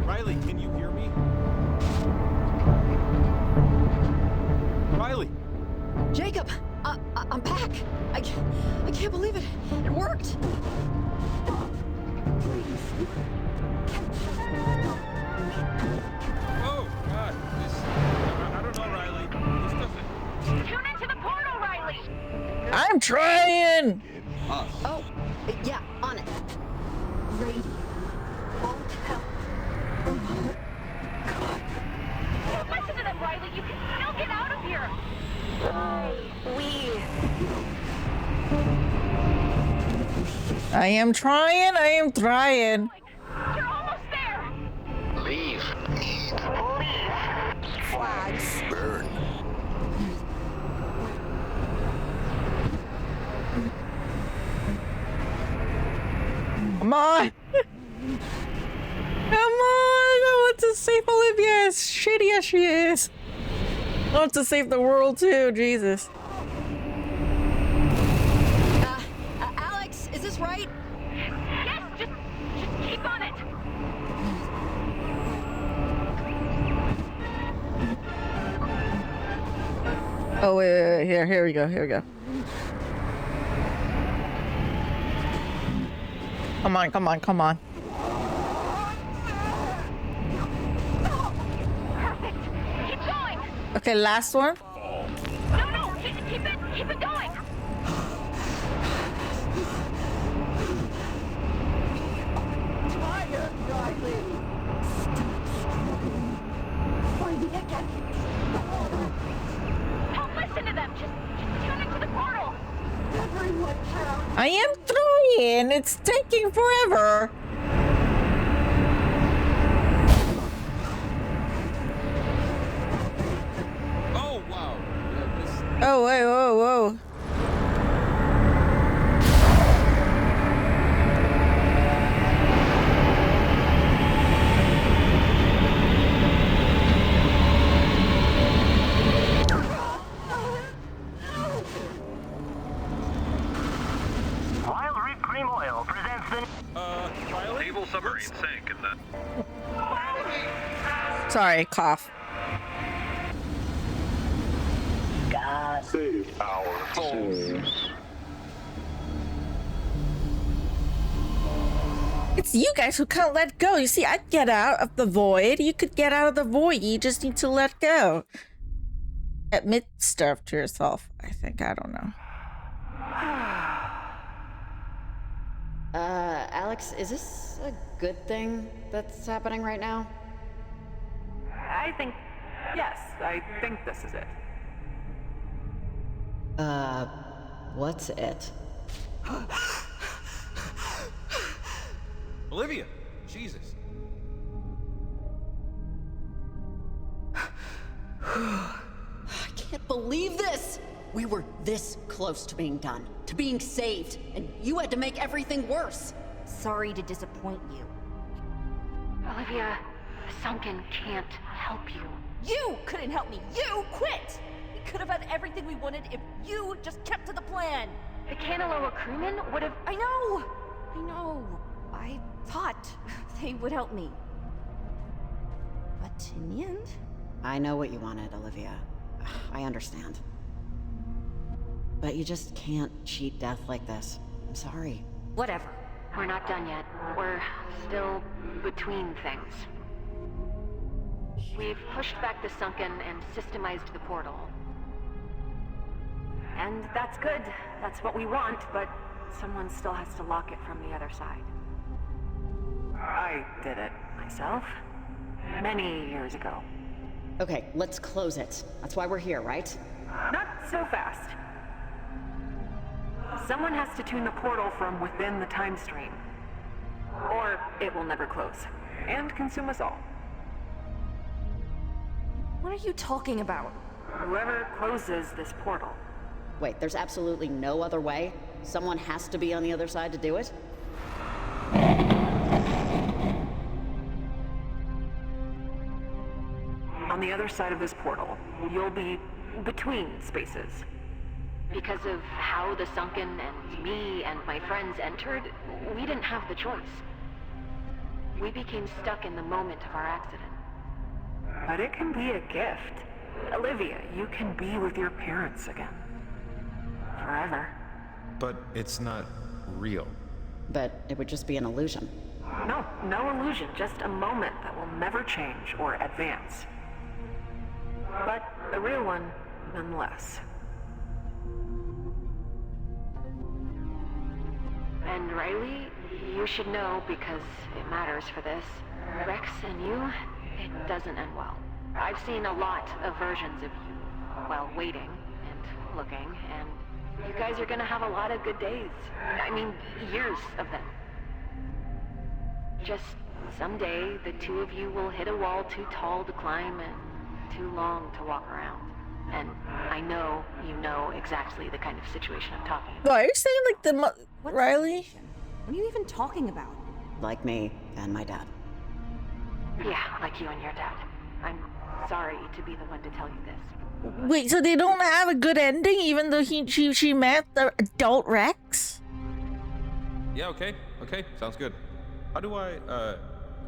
Riley, can you hear me? Riley! Jacob! I'm back! I can't believe it! It worked! Oh, God. I don't know, Riley. This doesn't... Tune into the portal, Riley! I'm trying! Oh, yeah, on it. Radio. Won't help. Don't listen to them, Riley! You can still get out of here! I am trying. You're almost there! Leave. Flags. Burn. Come on! Come on! I want to save Olivia, as shitty as she is. I want to save the world too, Jesus. Alex, is this right? Yes, just keep on it! Oh, wait. Here we go. Come on. Perfect! Keep going! Okay, last one. No, keep it going! Tired, Riley. Find me again. Don't listen to them! Just tune into the portal! Everyone counts. I am trying. It's taking forever. Oh, wow. Oh, whoa. Wild Reef Cream Oil presents the... Riley? Naval submarine sank in the... Sorry, cough. God save our souls. It's you guys who can't let go. You see, I'd get out of the void. You could get out of the void. You just need to let go. Admit stuff to yourself, I think. I don't know. Alex, is this a good thing that's happening right now? Yes, I think this is it. What's it? Olivia! Jesus. I can't believe this! We were this close to being done, to being saved, and you had to make everything worse. Sorry to disappoint you. Olivia, the Sunken can't help you. You couldn't help me. You quit! We could have had everything we wanted if you just kept to the plan. The Kanaloa crewmen would have... I know! I thought they would help me. But in the end... I know what you wanted, Olivia. I understand. But you just can't cheat death like this. I'm sorry. Whatever. We're not done yet. We're still between things. We've pushed back the Sunken and systemized the portal. And that's good. That's what we want, but someone still has to lock it from the other side. I did it myself. Many years ago. Okay, let's close it. That's why we're here, right? Not so fast. Someone has to tune the portal from within the time stream. Or it will never close. And consume us all. What are you talking about? Whoever closes this portal. Wait, there's absolutely no other way? Someone has to be on the other side to do it? On the other side of this portal, you'll be between spaces. Because of how the Sunken and me and my friends entered, we didn't have the choice. We became stuck in the moment of our accident. But it can be a gift. Olivia, you can be with your parents again. Forever. But it's not real. But it would just be an illusion. No illusion, just a moment that will never change or advance. But a real one, nonetheless. And Riley, you should know because it matters for this. Rex and you, it doesn't end well. I've seen a lot of versions of you while waiting and looking, and you guys are gonna have a lot of good days. I mean, years of them. Just someday, the two of you will hit a wall too tall to climb and too long to walk around. And I know you know exactly the kind of situation I'm talking about. Why are you saying like the Riley? What are you even talking about? Like me and my dad. Yeah, like you and your dad. I'm sorry to be the one to tell you this. Wait, so they don't have a good ending even though she met the adult Rex? Yeah, okay, sounds good. How do I,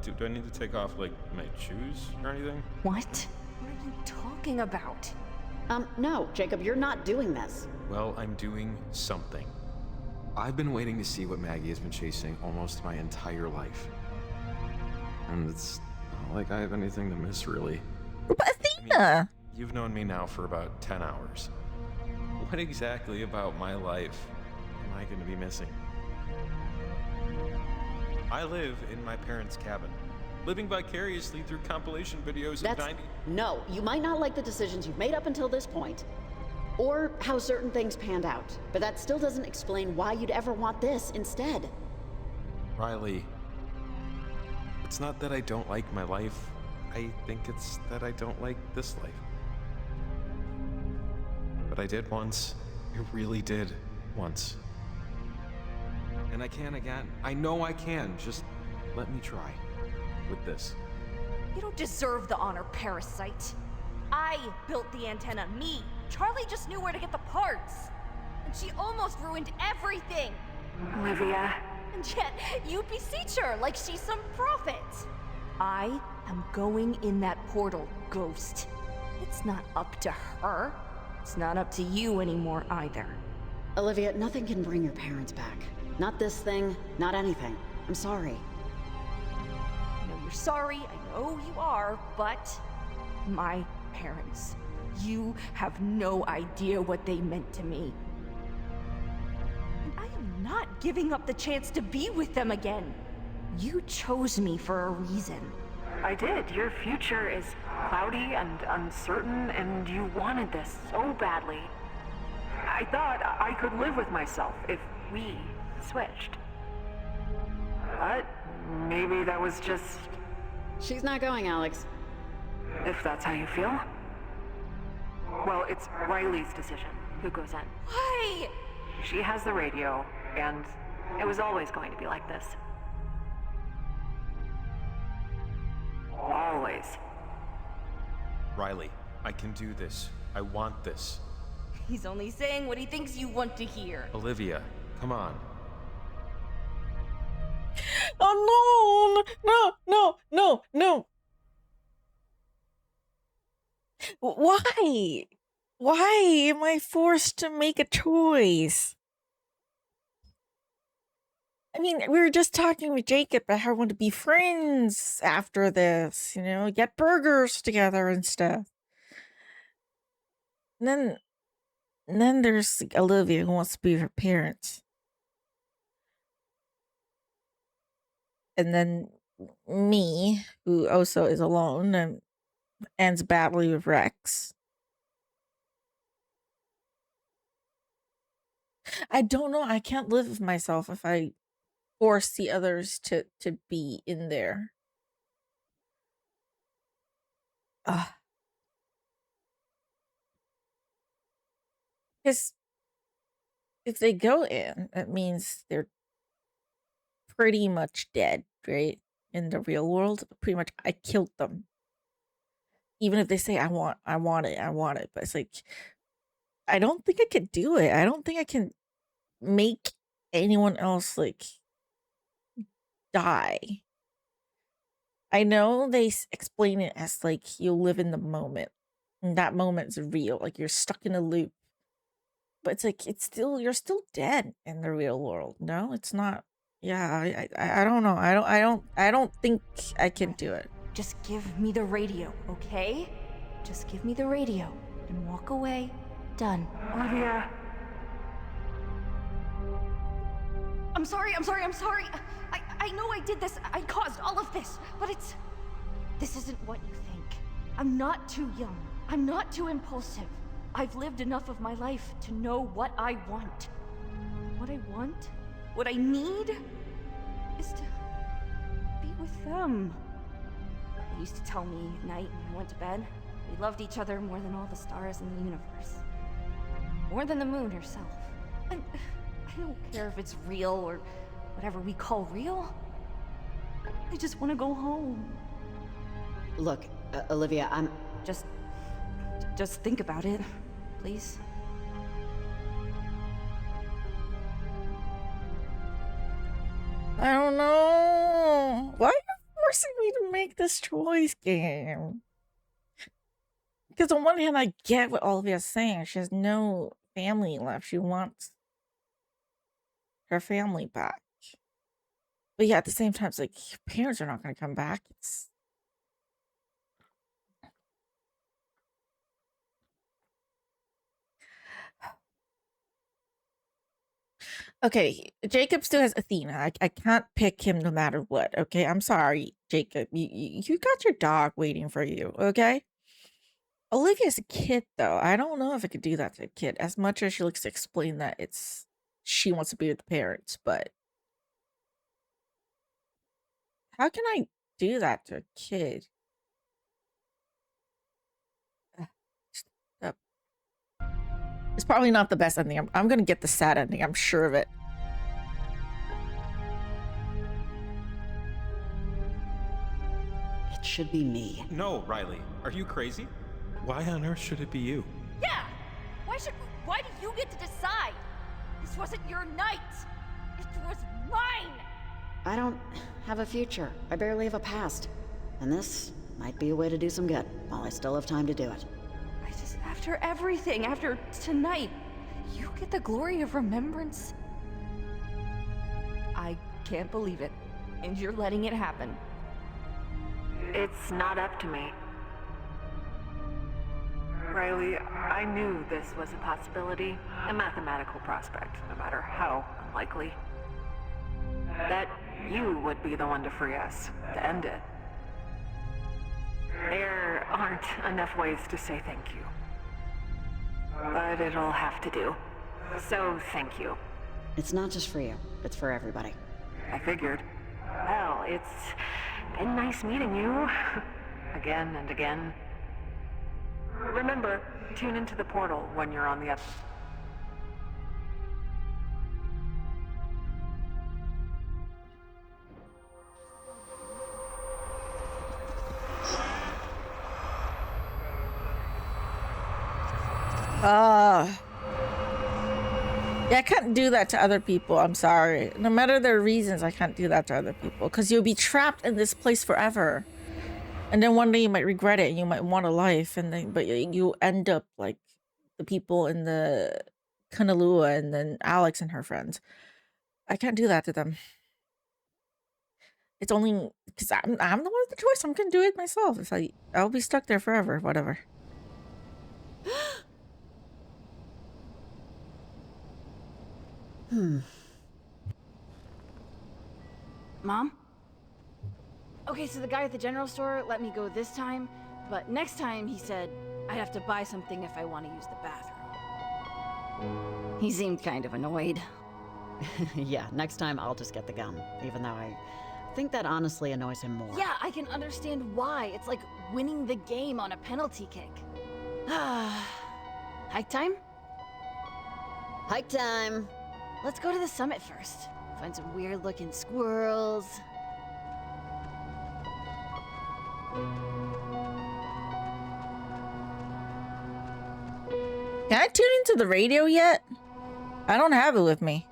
do I need to take off, like, my shoes or anything? What? What are you talking about? No, Jacob, you're not doing this. Well, I'm doing something. I've been waiting to see what Maggie has been chasing almost my entire life. And it's not like I have anything to miss, really. But Athena! You've known me now for about 10 hours. What exactly about my life am I going to be missing? I live in my parents' cabin, living vicariously through compilation videos of 90... No, you might not like the decisions you've made up until this point, or how certain things panned out, but that still doesn't explain why you'd ever want this instead. Riley, it's not that I don't like my life. I think it's that I don't like this life. But I did once. I really did once. And I can again. I know I can. Just let me try with this. You don't deserve the honor, parasite. I built the antenna, me. Charlie just knew where to get the parts. And she almost ruined everything. Olivia. And yet, you beseech her like she's some prophet. I am going in that portal, Ghost. It's not up to her. It's not up to you anymore either. Olivia, nothing can bring your parents back. Not this thing, not anything. I'm sorry. I know you're sorry, I know you are, but my parents, you have no idea what they meant to me. And I am not giving up the chance to be with them again. You chose me for a reason. I did. Your future is cloudy and uncertain, and you wanted this so badly. I thought I could live with myself if we switched. But maybe that was just... She's not going, Alex. If that's how you feel. Well, it's Riley's decision. who goes in. Why? She has the radio, and it was always going to be like this. Always. Riley, I can do this. I want this. He's only saying what he thinks you want to hear. Olivia, come on. Oh no! No! No! No! No! Why? Why am I forced to make a choice? I mean, we were just talking with Jacob about how we want to be friends after this, you know, get burgers together and stuff. And then there's like, Olivia who wants to be with her parents. And then me, who also is alone and ends badly with Rex. I don't know. I can't live with myself if I force the others to be in there. Because if they go in, that means they're pretty much dead, right? In the real world, pretty much I killed them. Even if they say I want it, but it's like I don't think I could do it. I don't think I can make anyone else like die. I know they explain it as like you live in the moment, and that moment's real. Like you're stuck in a loop, but it's like you're still dead in the real world. No, it's not. Yeah, I don't know. I don't think I can do it. Just give me the radio, okay? Just give me the radio and walk away. Done. Olivia. I'm sorry. I know I did this. I caused all of this, but this isn't what you think. I'm not too young. I'm not too impulsive. I've lived enough of my life to know what I want. What I want, what I need, is to be with them. They used to tell me at night when I went to bed, we loved each other more than all the stars in the universe. More than the moon herself. And I don't care if it's real or whatever we call real. I just want to go home. Look, Olivia, I'm... Just think about it, please. I don't know. Why are you forcing me to make this choice game? Because on one hand, I get what Olivia's saying. She has no family left. She wants her family back. But yeah, at the same time, it's like, your parents are not going to come back. It's... Okay, Jacob still has Athena. I can't pick him no matter what, okay? I'm sorry, Jacob. You got your dog waiting for you, okay? Olivia's a kid, though. I don't know if I could do that to a kid. As much as she likes to explain that she wants to be with the parents, but... How can I do that to a kid? It's probably not the best ending. I'm gonna get the sad ending. I'm sure of it. It should be me. No, Riley. Are you crazy? Why on earth should it be you? Yeah! Why do you get to decide? This wasn't your night! It was mine! I don't have a future. I barely have a past. And this might be a way to do some good, while I still have time to do it. After everything, after tonight, you get the glory of remembrance? I can't believe it. And you're letting it happen. It's not up to me. Riley, I knew this was a possibility, a mathematical prospect, no matter how unlikely. That you would be the one to free us, to end it. There aren't enough ways to say thank you. But it'll have to do. So, thank you. It's not just for you. It's for everybody. I figured. Well, it's been nice meeting you. Again and again. Remember, tune into the portal when you're on the Yeah, I can't do that to other people. I'm sorry. No matter their reasons, I can't do that to other people. Because you'll be trapped in this place forever. And then one day you might regret it and you might want a life. And then, but you end up like the people in the Kanalua and then Alex and her friends. I can't do that to them. It's only because I'm the one with the choice. I'm going to do it myself. If I'll be stuck there forever. Whatever. Mom? Okay, so the guy at the general store let me go this time, but next time he said I'd have to buy something if I want to use the bathroom. He seemed kind of annoyed. Yeah, next time I'll just get the gun, even though I think that honestly annoys him more. Yeah, I can understand why. It's like winning the game on a penalty kick. Hike time? Hike time! Let's go to the summit first. Find some weird-looking squirrels. Can I tune into the radio yet? I don't have it with me.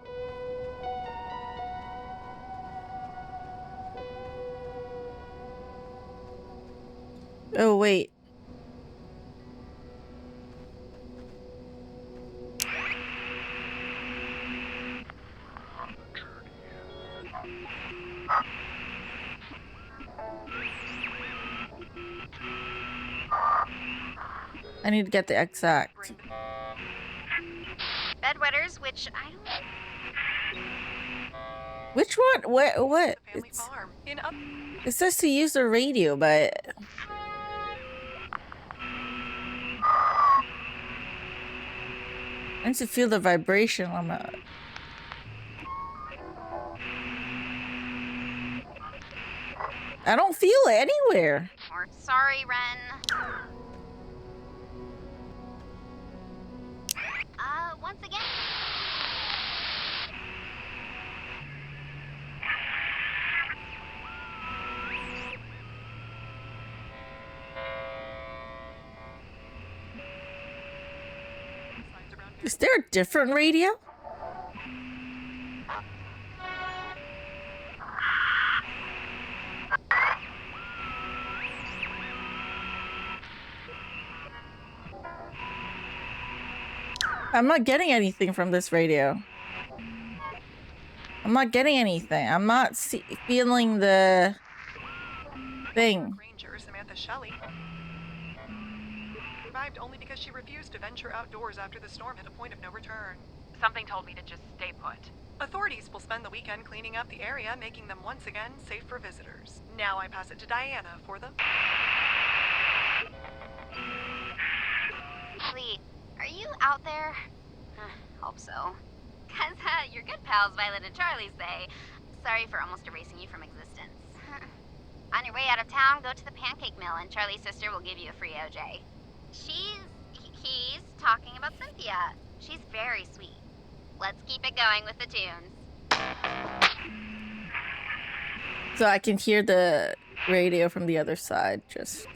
Oh, wait. I need to get the exact. Bedwetters, which I don't... Which one? What? It says to use the radio, but... I need to feel the vibration on the... I don't feel it anywhere. Or sorry, Ren. Once again. Is there a different radio? I'm not getting anything from this radio. I'm not getting anything. I'm not feeling the thing. Ranger Samantha Shelley survived only because she refused to venture outdoors after the storm hit a point of no return. Something told me to just stay put. Authorities will spend the weekend cleaning up the area, making them once again safe for visitors. Now I pass it to Diana for the... Lee, are you out there? Hope so. Cause your good pals Violet and Charlie say, sorry for almost erasing you from existence. On your way out of town, go to the pancake mill and Charlie's sister will give you a free OJ. He's talking about Cynthia. She's very sweet. Let's keep it going with the tunes. So I can hear the radio from the other side, just...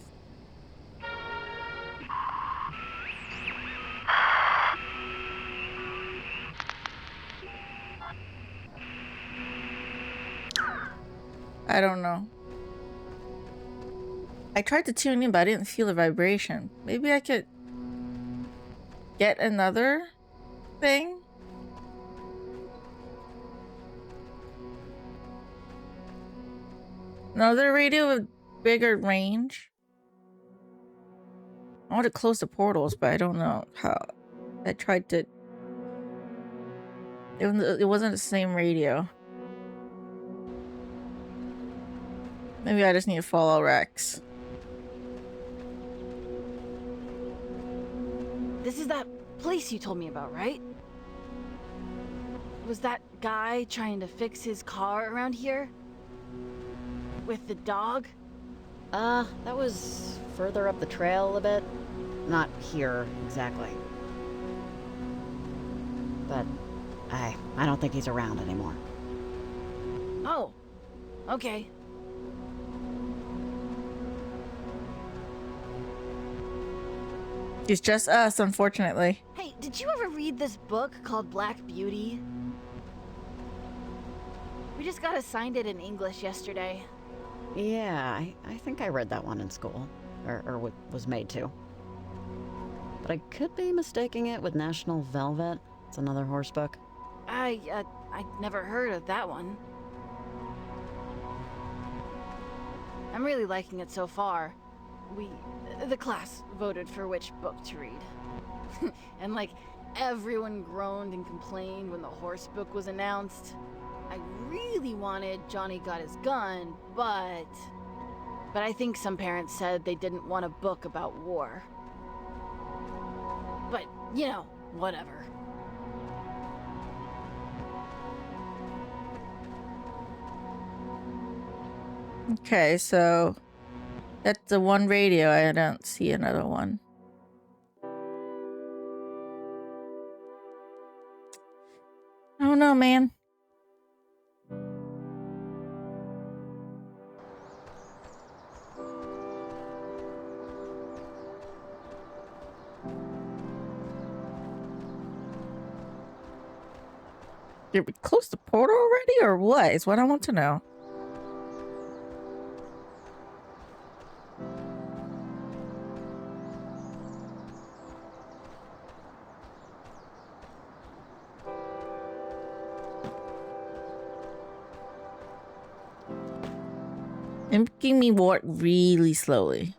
I don't know. I tried to tune in, but I didn't feel the vibration. Maybe I could get another thing? Another radio with bigger range? I want to close the portals, but I don't know how. I tried to... It wasn't the same radio. Maybe I just need to follow Rex. This is that place you told me about, right? Was that guy trying to fix his car around here? With the dog? That was further up the trail a bit. Not here, exactly. But I don't think he's around anymore. Oh, okay. It's just us, unfortunately. Hey, did you ever read this book called Black Beauty? We just got assigned it in English yesterday. Yeah, I think I read that one in school. Or was made to. But I could be mistaking it with National Velvet. It's another horse book. I never heard of that one. I'm really liking it so far. The class voted for which book to read. And like, everyone groaned and complained when the horse book was announced. I really wanted Johnny Got His Gun, but I think some parents said they didn't want a book about war. But, you know, whatever. Okay, so that's the one radio. I don't see another one. I don't know, man. Did we close the portal already, or what? Is what I want to know. Making me walk really slowly.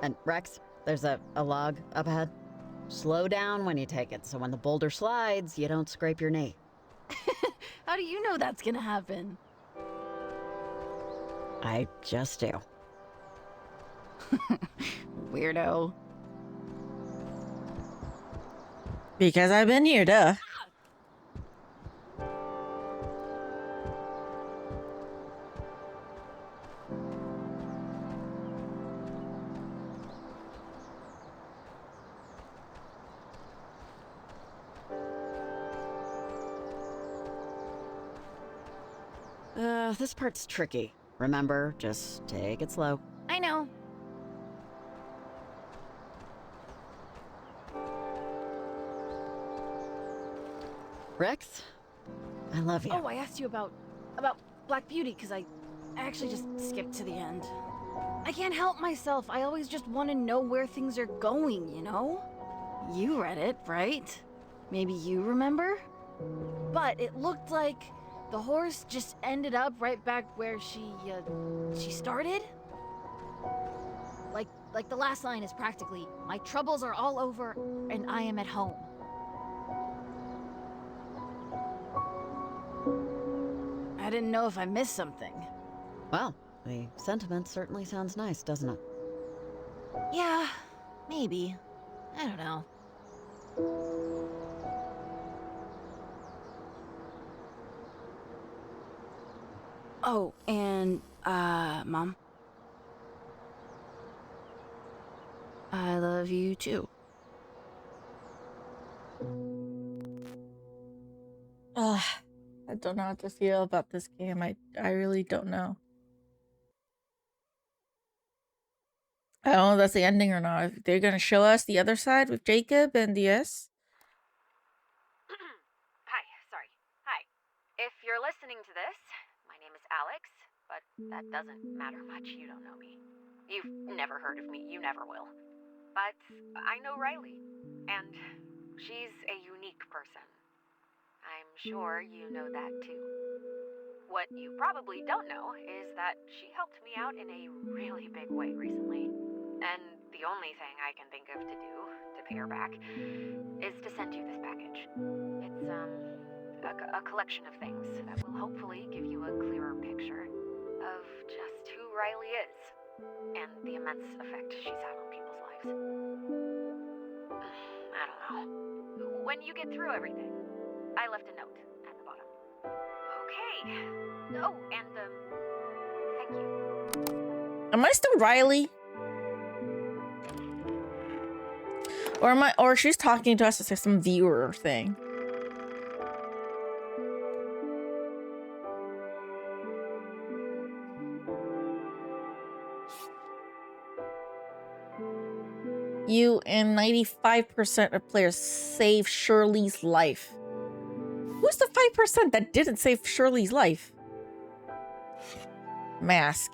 And Rex, there's a log up ahead. Slow down when you take it, so when the boulder slides, you don't scrape your knee. How do you know that's gonna happen? I just do. Weirdo. Because I've been here, duh. This part's tricky. Remember, just take it slow. I know. Rex, I love you. Oh, I asked you about Black Beauty because I actually just skipped to the end. I can't help myself. I always just want to know where things are going, you know? You read it, right? Maybe you remember? But it looked like the horse just ended up right back where she started? Like the last line is practically, my troubles are all over and I am at home. I didn't know if I missed something. Well, the sentiment certainly sounds nice, doesn't it? Yeah, maybe. I don't know. Oh, and, Mom. I love you too. Ugh, I don't know how to feel about this game. I really don't know. I don't know if that's the ending or not. If they're gonna show us the other side with Jacob and DS. Hi, sorry. Hi. If you're listening to this, my name is Alex, but that doesn't matter much. You don't know me. You've never heard of me. You never will. But I know Riley, and she's a unique person. I'm sure you know that too. What you probably don't know is that she helped me out in a really big way recently. And the only thing I can think of to do to pay her back is to send you this package. It's a collection of things that will hopefully give you a clearer picture of just who Riley is and the immense effect she's had on people's lives. I don't know. When you get through everything, I left a note at the bottom. Okay. Oh, and thank you. Am I still Riley? Or she's talking to us as some viewer thing. You and 95% of players save Shirley's life. Who's the 5% that didn't save Shirley's life? Mask.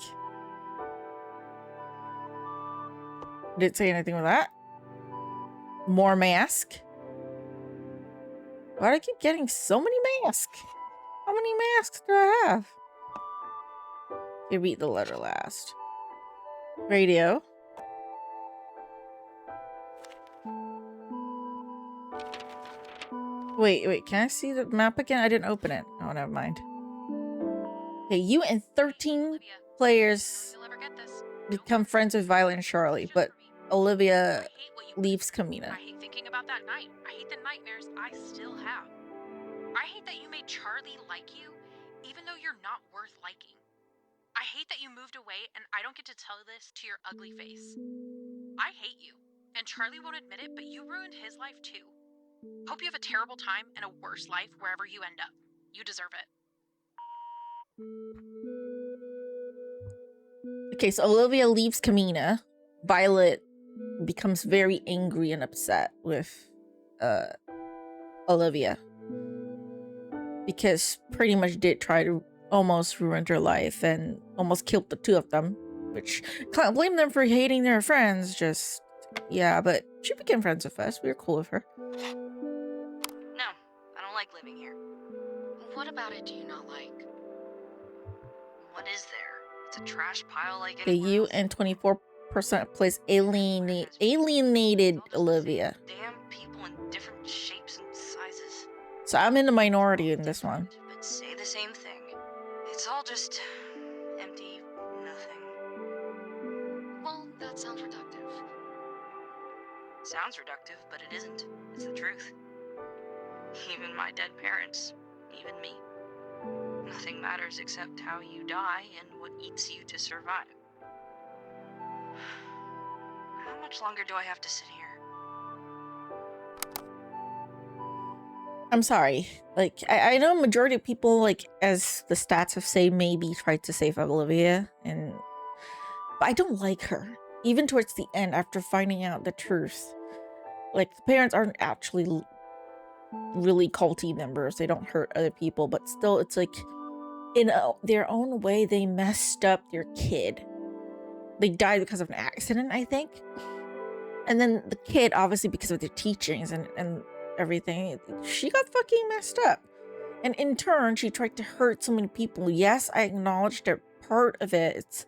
Didn't say anything with that. More mask. Why do I keep getting so many masks? How many masks do I have? You read the letter last. Radio. Wait, can I see the map again? I didn't open it. Oh, never mind. Okay, you and 13 players become friends with Violet and Charlie, but Olivia leaves Camena. I hate thinking about that night. I hate the nightmares I still have. I hate that you made Charlie like you, even though you're not worth liking. I hate that you moved away and I don't get to tell this to your ugly face. I hate you, and Charlie won't admit it, but you ruined his life too. Hope you have a terrible time and a worse life wherever you end up. You deserve it. Okay, so Olivia leaves Camena. Violet becomes very angry and upset with Olivia because pretty much did try to almost ruin her life and almost killed the two of them, which can't blame them for hating their friends. Just yeah, but she became friends with us. We were cool with her. No, I don't like living here. What about it do you not like? What is there? It's a trash pile like Okay, you and 24% plays alienated Olivia. Damn people in different shapes and sizes. So I'm in the minority in this one. But say the same thing. It's all just empty nothing. Well, that sounds reductive. Sounds reductive, but it isn't. It's the truth. Even my dead parents, even me. Nothing matters except how you die and what eats you to survive. How much longer do I have to sit here? I'm sorry. Like, I know majority of people, like, as the stats have said, maybe tried to save Olivia, but I don't like her. Even towards the end, after finding out the truth. Like, the parents aren't actually really culty members. They don't hurt other people, but still, it's like, in their own way, they messed up their kid. They died because of an accident, I think. And then the kid, obviously, because of their teachings and everything, she got fucking messed up. And in turn, she tried to hurt so many people. Yes, I acknowledge that part of it. It's,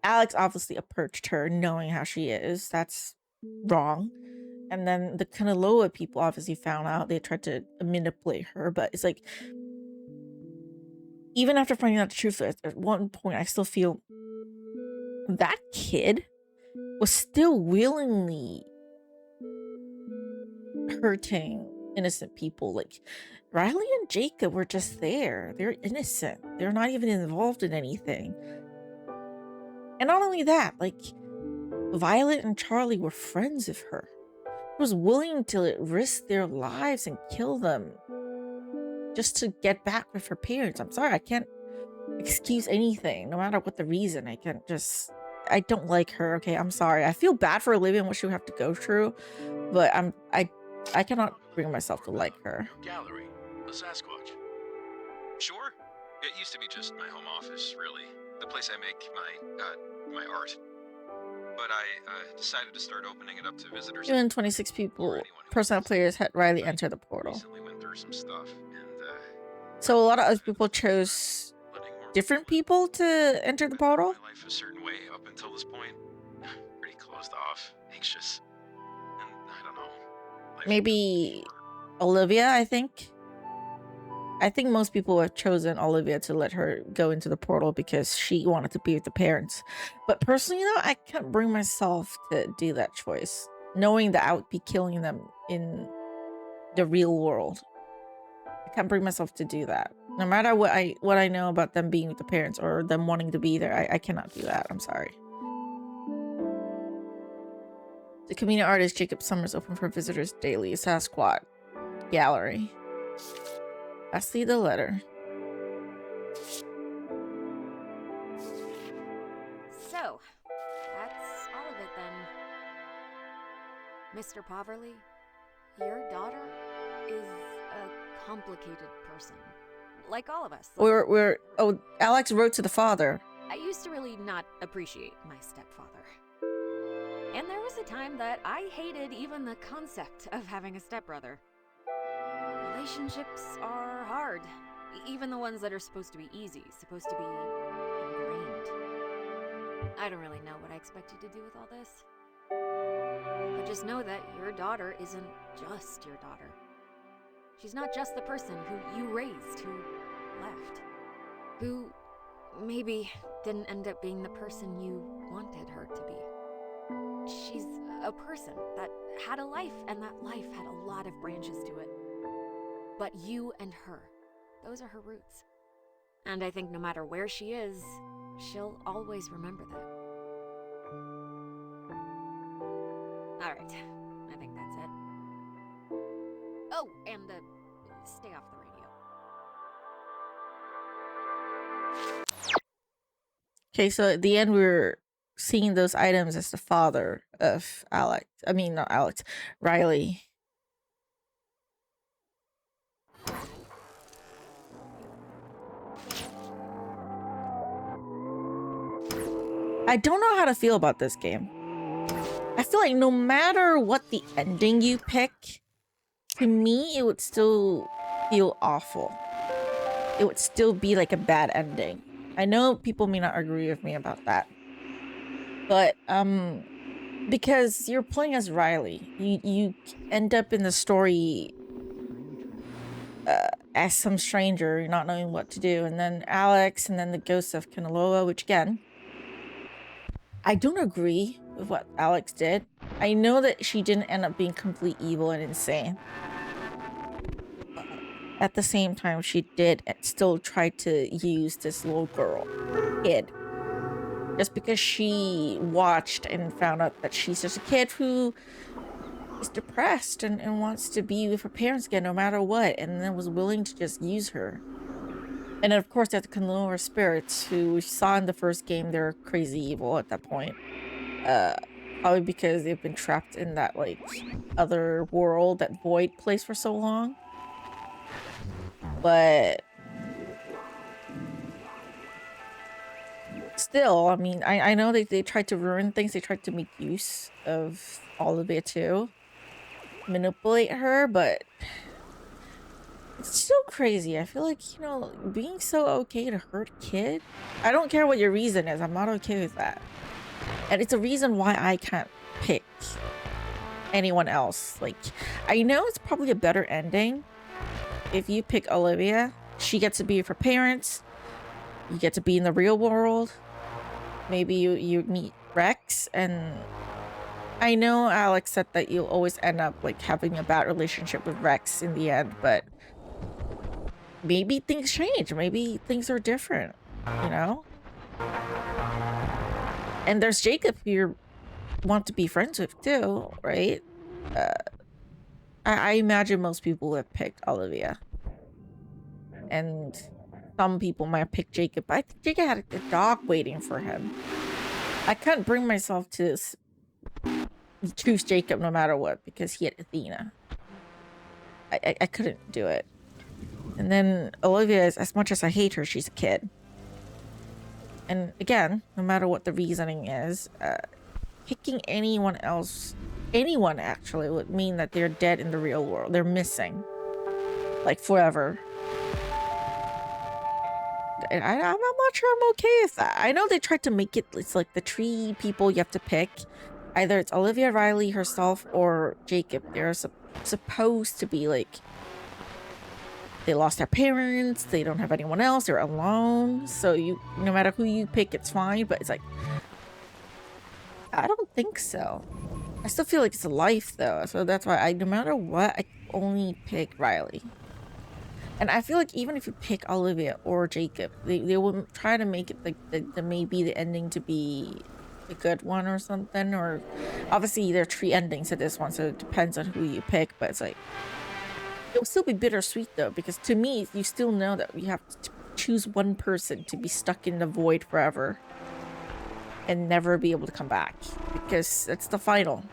Alex obviously approached her knowing how she is. That's wrong. And then the Kanaloa people obviously found out. They tried to manipulate her. But it's like, even after finding out the truth, at one point, I still feel that kid was still willingly hurting innocent people. Like, Riley and Jacob were just there. They're innocent. They're not even involved in anything. And not only that, like, Violet and Charlie were friends with her. She was willing to risk their lives and kill them just to get back with her parents. I'm sorry, I can't excuse anything, no matter what the reason. I don't like her. Okay, I'm sorry. I feel bad for Olivia and what she would have to go through, but I cannot bring myself to like her. Gallery, the Sasquatch. Sure. It used to be just my home office, really. The place I make my art. But I decided to start opening it up to visitors. Even 26 percent of players had Riley enter the portal. Recently went through some stuff, and so a lot of other people chose different people to enter the portal. my life a certain way up until this point. Pretty closed off, anxious, and I don't know. Maybe Olivia, I think. I think most people have chosen Olivia to let her go into the portal because she wanted to be with the parents. But personally, though, I can't bring myself to do that choice, knowing that I would be killing them in the real world. I can't bring myself to do that. No matter what I know about them being with the parents or them wanting to be there, I cannot do that. I'm sorry. The Camena artist Jacob Summers open for visitors daily. Sasquatch Gallery. I see the letter. So, that's all of it then. Mr. Poverly, your daughter is a complicated person. Like all of us. Oh, Alex wrote to the father. I used to really not appreciate my stepfather. And there was a time that I hated even the concept of having a stepbrother. Relationships are hard. Even the ones that are supposed to be easy, supposed to be ingrained. I don't really know what I expect you to do with all this. But just know that your daughter isn't just your daughter. She's not just the person who you raised, who left. Who maybe didn't end up being the person you wanted her to be. She's a person that had a life, and that life had a lot of branches to it. But you and her, those are her roots. And I think no matter where she is, she'll always remember that. Alright, I think that's it. Oh, and stay off the radio. Okay, so at the end we're seeing those items as the father of Alex. I mean, not Alex, Riley. I don't know how to feel about this game. I feel like no matter what the ending you pick, to me, it would still feel awful. It would still be like a bad ending. I know people may not agree with me about that. But, because you're playing as Riley, you end up in the story as some stranger, not knowing what to do. And then Alex, and then the ghost of Kanaloa, which again, I don't agree with what Alex did. I know that she didn't end up being complete evil and insane. But at the same time, she did still try to use this little kid. Just because she watched and found out that she's just a kid who is depressed and wants to be with her parents again no matter what, and then was willing to just use her. And then, of course, there's the Kanaloa spirits, who we saw in the first game, they're crazy evil at that point. Probably because they've been trapped in that, like, other world, that void place for so long. But still, I mean, I know they tried to ruin things. They tried to make use of all of it too. Manipulate her, but it's still crazy. I feel like, you know, being so okay to hurt a kid. I don't care what your reason is. I'm not okay with that. And it's a reason why I can't pick anyone else. Like, I know it's probably a better ending if you pick Olivia. She gets to be with her parents. You get to be in the real world. Maybe you meet Rex, and I know Alex said that you'll always end up like having a bad relationship with Rex in the end, but maybe things change. Maybe things are different, you know? And there's Jacob who you want to be friends with too, right? I imagine most people have picked Olivia. And some people might pick Jacob, but I think Jacob had a dog waiting for him. I couldn't bring myself to choose Jacob no matter what, because he had Athena. I couldn't do it. And then Olivia, as much as I hate her, she's a kid. And again, no matter what the reasoning is, picking anyone else, anyone actually, would mean that they're dead in the real world. They're missing. Like forever. And I'm not sure I'm okay with that. I know they tried to make it, it's like the three people you have to pick. Either it's Olivia, Riley herself, or Jacob. They're supposed to be like, they lost their parents, they don't have anyone else, they're alone. So you, no matter who you pick, it's fine. But it's like, I don't think so. I still feel like it's a life though. So that's why no matter what, I only pick Riley. And I feel like even if you pick Olivia or Jacob, they will try to make it like maybe the ending to be a good one or something. Or obviously there are 3 endings to this one, so it depends on who you pick. But it's like, it'll still be bittersweet though, because to me, you still know that we have to choose one person to be stuck in the void forever and never be able to come back, because it's the final.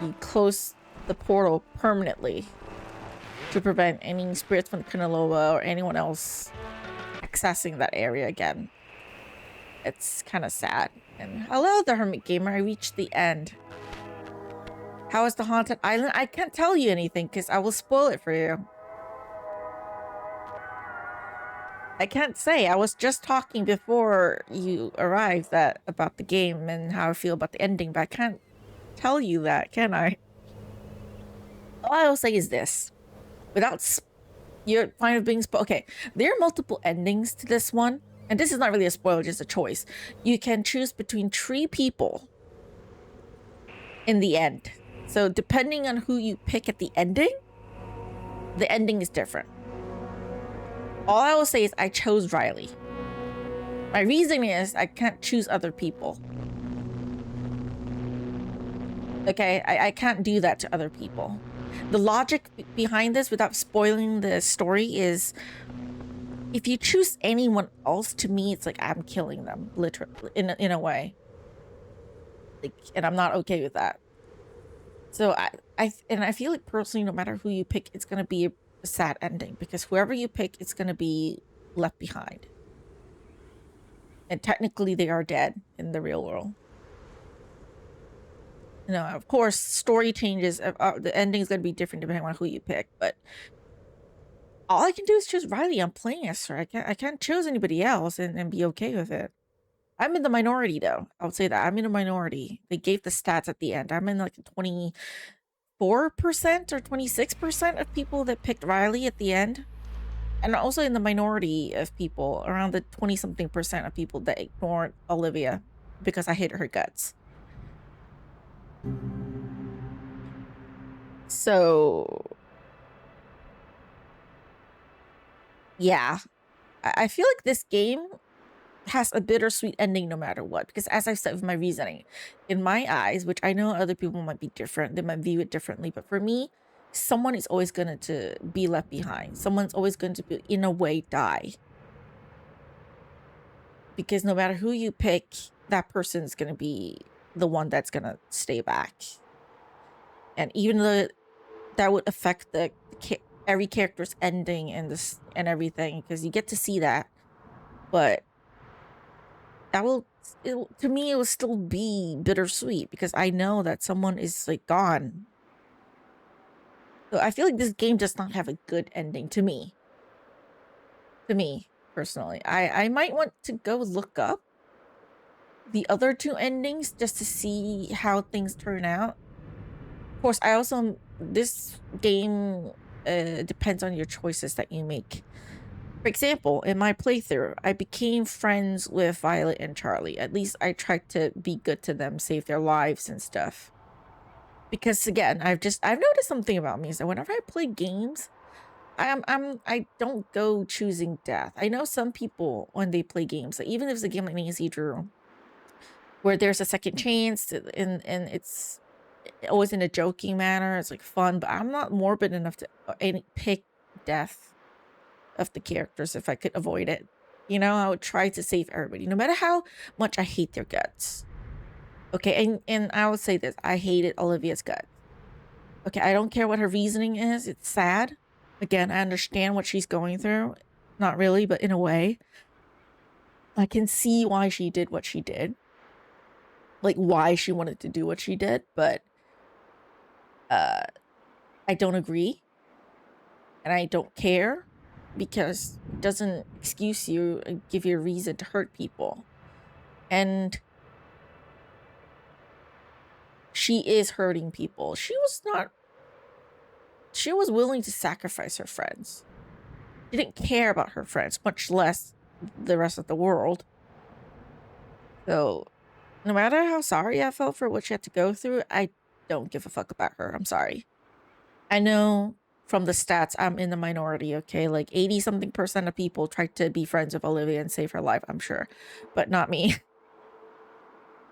you close the portal permanently to prevent any spirits from Kanaloa or anyone else accessing that area again. It's kind of sad. And hello, the Hermit Gamer. I reached the end. How is the haunted island? I can't tell you anything because I will spoil it for you. I can't say. I was just talking before you arrived about the game and how I feel about the ending, but I can't tell you that, can I? All I will say is this. Without your point of being okay, there are multiple endings to this one, and this is not really a spoiler, just a choice. You can choose between 3 people in the end. So depending on who you pick at the ending is different. All I will say is I chose Riley. My reason is I can't choose other people. Okay, I can't do that to other people. The logic behind this, without spoiling the story, is if you choose anyone else, to me, it's like I'm killing them, literally, in a way. Like, and I'm not okay with that. So I feel like personally, no matter who you pick, it's gonna be a sad ending because whoever you pick, it's gonna be left behind. And technically, they are dead in the real world. You know, of course, story changes. The ending is going to be different depending on who you pick. But all I can do is choose Riley. I'm playing as her. I can't choose anybody else and be okay with it. I'm in the minority, though. I would say that. I'm in a minority. They gave the stats at the end. I'm in like 24% or 26% of people that picked Riley at the end. And also in the minority of people, around the 20-something% of people that ignored Olivia because I hated her guts. So, yeah, I feel like this game has a bittersweet ending no matter what, because as I've said with my reasoning, in my eyes, which I know other people might be different, they might view it differently, but for me, someone is always going to be left behind. Someone's always going to be, in a way, die. Because no matter who you pick, that person's going to be the one that's going to stay back. And even though that would affect every character's ending and everything, because you get to see that, but that to me, it will still be bittersweet because I know that someone is like gone. So I feel like this game does not have a good ending to me. To me, personally. I might want to go look up the other 2 endings just to see how things turn out. Of course, this game depends on your choices that you make. For example, in my playthrough, I became friends with Violet and Charlie. At least I tried to be good to them, save their lives and stuff. Because again, I've noticed something about me. So whenever I play games, I don't go choosing death. I know some people when they play games, like even if it's a game like Nancy Drew, where there's a second chance and it's always in a joking manner, it's like fun, but I'm not morbid enough to pick death of the characters if I could avoid it. You know, I would try to save everybody, no matter how much I hate their guts. Okay, and I would say this, I hated Olivia's gut. Okay, I don't care what her reasoning is, it's sad. Again, I understand what she's going through. Not really, but in a way. I can see why she did what she did. Like, why she wanted to do what she did, but I don't agree. And I don't care. Because it doesn't excuse you and give you a reason to hurt people. And she is hurting people. She was willing to sacrifice her friends. She didn't care about her friends, much less the rest of the world. So, no matter how sorry I felt for what she had to go through, I don't give a fuck about her. I'm sorry. I know from the stats, I'm in the minority, okay? Like 80-something% of people tried to be friends with Olivia and save her life, I'm sure. But not me.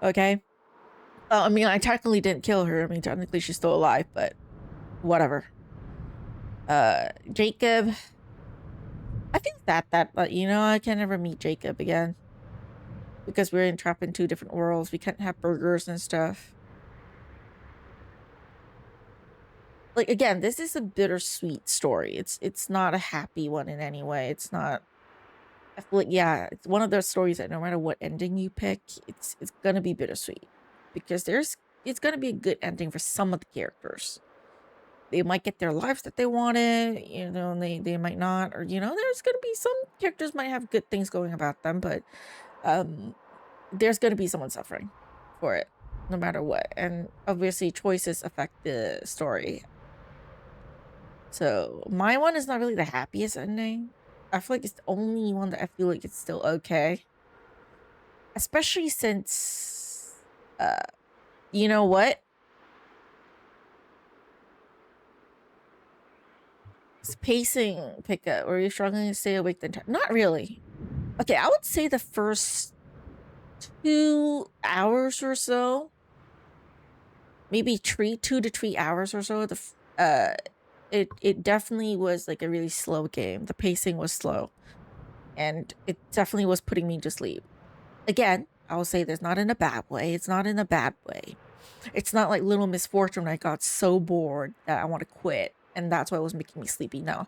Okay? I mean, I technically didn't kill her. I mean, technically she's still alive, but whatever. Jacob. I feel sad that, but you know, I can never meet Jacob again. Because we're trapped in 2 different worlds. We can't have burgers and stuff. like, again, this is a bittersweet story. It's not a happy one in any way. It's not. I feel like, yeah, it's one of those stories that no matter what ending you pick, it's gonna be bittersweet, because it's gonna be a good ending for some of the characters. They might get their lives that they wanted, you know, and they might not, or, you know, there's gonna be some characters might have good things going about them, but there's gonna be someone suffering for it, no matter what. And obviously choices affect the story. So my one is not really the happiest ending. I feel like it's the only one that I feel like it's still okay. Especially since, you know what? It's pacing pickup. Were you struggling to stay awake the entire? Not really. Okay, I would say the first 2 hours or so, maybe 2 to 3 hours or so. It definitely was like a really slow game. The pacing was slow, and it definitely was putting me to sleep. Again, I will say this, not in a bad way. It's not in a bad way. It's not like Little Misfortune when I got so bored that I want to quit, and that's why it was making me sleepy. No,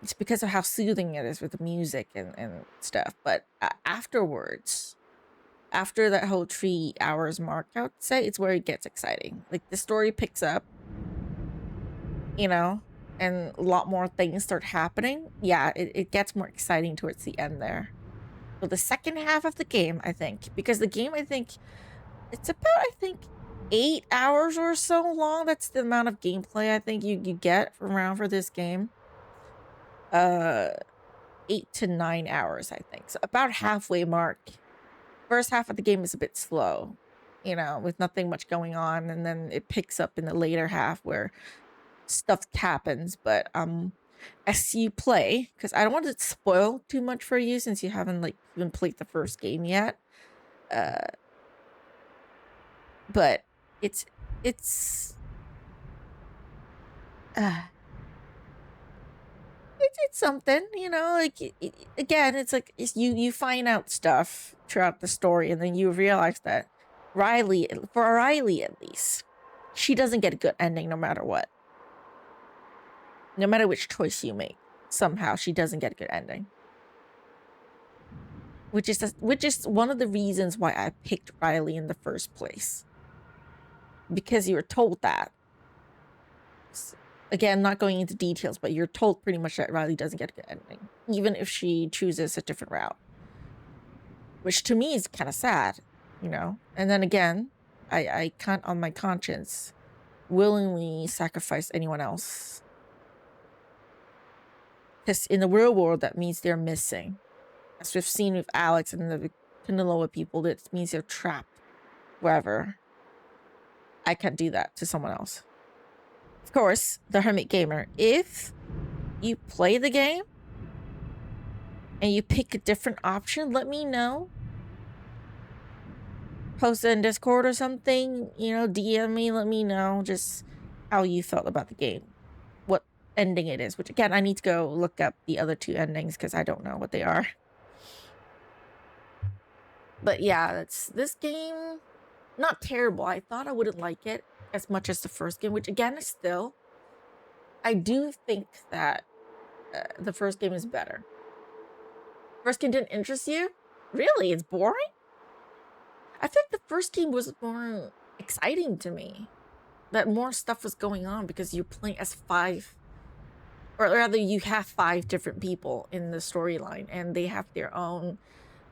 it's because of how soothing it is with the music and stuff. But afterwards, after that whole 3 hours mark, I would say it's where it gets exciting. Like, the story picks up, you know, and a lot more things start happening. Yeah, it gets more exciting towards the end there. So the second half of the game, I think, because the game, I think, it's about, I think, 8 hours or so long. That's the amount of gameplay I think you get around for this game. 8 to 9 hours, I think. So about halfway mark. First half of the game is a bit slow, you know, with nothing much going on, and then it picks up in the later half where stuff happens. But as you play, because I don't want to spoil too much for you since you haven't like even played the first game yet, but it's something, you know, like again, it's like you find out stuff throughout the story, and then you realize that Riley, for Riley at least, she doesn't get a good ending no matter what. No matter which choice you make, somehow she doesn't get a good ending. Which is one of the reasons why I picked Riley in the first place. Because you were told that. Again, not going into details, but you're told pretty much that Riley doesn't get a good ending, even if she chooses a different route. Which to me is kind of sad, you know? And then again, I can't on my conscience willingly sacrifice anyone else. Because in the real world, that means they're missing. As we've seen with Alex and the Kaniloa people, that means they're trapped wherever. I can't do that to someone else. Of course, the Hermit Gamer, if you play the game and you pick a different option, let me know. Post it in Discord or something, you know, DM me, let me know just how you felt about the game. What ending it is, which again, I need to go look up the other 2 endings because I don't know what they are. But yeah, that's this game, not terrible. I thought I wouldn't like it as much as the first game, which again is still, I do think that the first game is better. First game didn't interest you? Really? It's boring? I think the first game was more exciting to me. That more stuff was going on because you're playing as 5, or rather you have 5 different people in the storyline, and they have their own